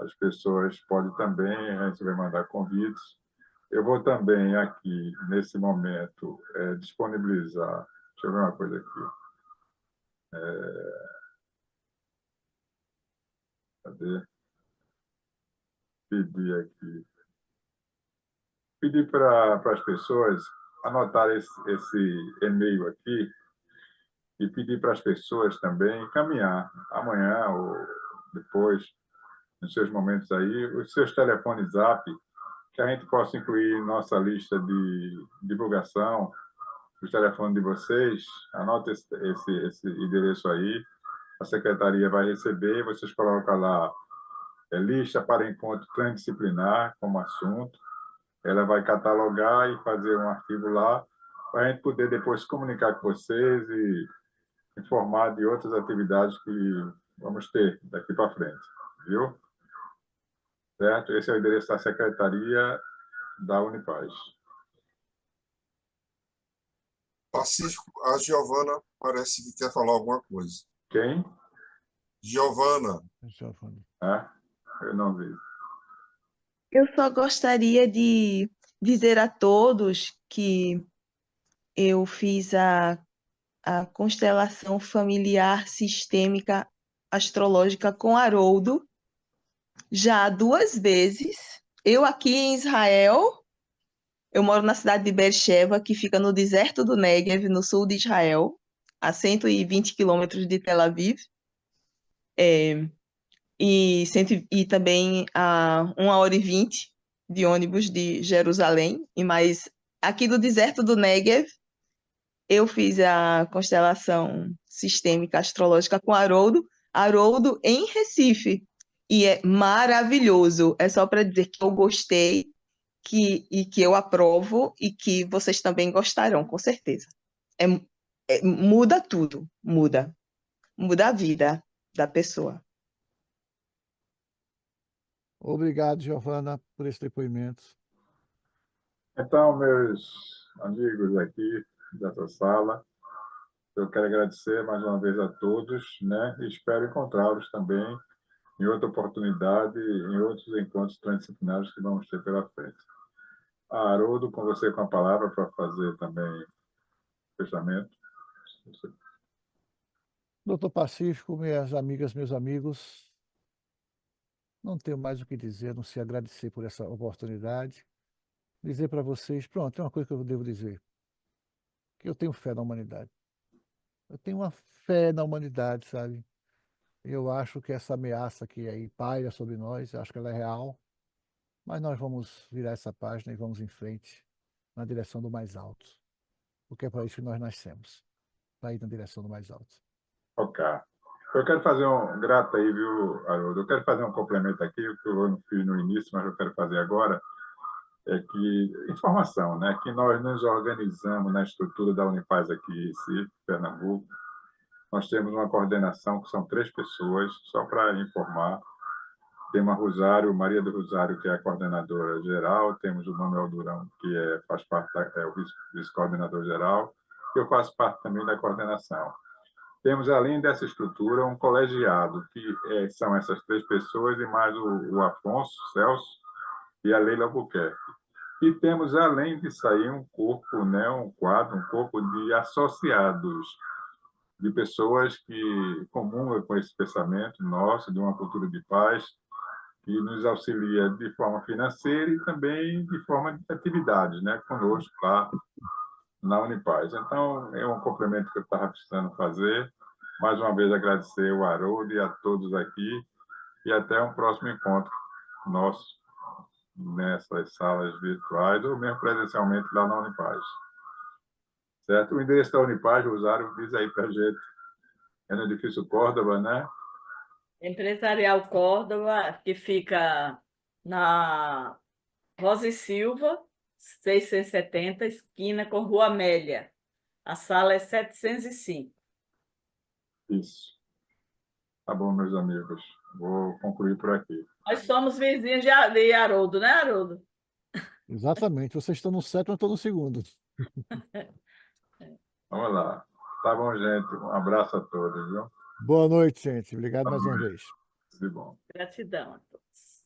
As pessoas podem também, a gente vai mandar convites. Eu vou também aqui, nesse momento, disponibilizar, deixa eu ver uma coisa aqui. Cadê? Pedir para as pessoas anotar esse e-mail aqui e pedir para as pessoas também encaminhar amanhã ou depois, nos seus momentos aí, os seus telefones Zap, que a gente possa incluir nossa lista de divulgação, os telefones de vocês. Anote esse endereço aí, a secretaria vai receber, vocês colocam lá lista para encontro transdisciplinar como assunto, ela vai catalogar e fazer um arquivo lá, para a gente poder depois comunicar com vocês e informar de outras atividades que vamos ter daqui para frente, viu? Certo? Esse é o endereço da Secretaria da Unipaz. Pacífico, a Giovana parece que quer falar alguma coisa. Quem? Giovana. Eu não vi. Eu só gostaria de dizer a todos que eu fiz a constelação familiar sistêmica astrológica com Haroldo já 2 vezes. Eu aqui em Israel, eu moro na cidade de Beersheba, que fica no deserto do Negev, no sul de Israel, a 120 quilômetros de Tel Aviv. E também a 1h20 de ônibus de Jerusalém. Mas aqui do deserto do Negev, eu fiz a constelação sistêmica astrológica com Haroldo em Recife. E é maravilhoso. É só para dizer que eu gostei e que eu aprovo e que vocês também gostarão, com certeza. Muda tudo, muda. Muda a vida da pessoa. Obrigado, Giovana, por esse depoimento. Então, meus amigos aqui dessa sala, eu quero agradecer mais uma vez a todos, né? E espero encontrá-los também em outra oportunidade, em outros encontros transdisciplinares que vamos ter pela frente. Haroldo, com você com a palavra para fazer também o fechamento. Doutor Pacífico, minhas amigas, meus amigos, não tenho mais o que dizer, a não se agradecer por essa oportunidade. Dizer para vocês, pronto, tem uma coisa que eu devo dizer, que eu tenho fé na humanidade. Eu tenho uma fé na humanidade, sabe? Eu acho que essa ameaça que aí paira sobre nós, acho que ela é real, mas nós vamos virar essa página e vamos em frente, na direção do mais alto, porque é para isso que nós nascemos, para ir na direção do mais alto. Ok. Eu quero fazer um grato aí, viu, Haroldo? Eu quero fazer um complemento aqui, o que eu não fiz no início, mas eu quero fazer agora, é que informação, né? Que nós nos organizamos na estrutura da Unipaz aqui em Recife, Pernambuco. Nós temos uma coordenação que são 3 pessoas, só para informar. Temos a Rosário, Maria do Rosário, que é a coordenadora geral, temos o Manuel Durão, que faz parte, é o vice-coordenador geral, e eu faço parte também da coordenação. Temos, além dessa estrutura, um colegiado, que são essas 3 pessoas, e mais o Afonso Celso e a Leila Albuquerque. E temos, além disso aí, um corpo, né, um quadro, um corpo de associados, de pessoas que comungam com esse pensamento nosso, de uma cultura de paz, que nos auxilia de forma financeira e também de forma de atividades, né, conosco lá na Unipaz. Então, é um complemento que eu estava precisando fazer. Mais uma vez, agradecer o Haroldo e a todos aqui, e até um próximo encontro nosso nessas salas virtuais ou mesmo presencialmente lá na Unipaz. Certo? O endereço da Unipaz, Rosário, diz aí para a gente, é no edifício Córdoba, né? Empresarial Córdoba, que fica na Rosa e Silva, 670, esquina com Rua Amélia. A sala é 705. Isso. Tá bom, meus amigos. Vou concluir por aqui. Nós somos vizinhos de Haroldo, né, Haroldo? Exatamente. Vocês estão no sétimo, eu estou no segundo. Vamos lá. Tá bom, gente. Um abraço a todos, viu? Boa noite, gente. Obrigado Boa mais uma noite. vez. Tudo de bom. Gratidão a todos.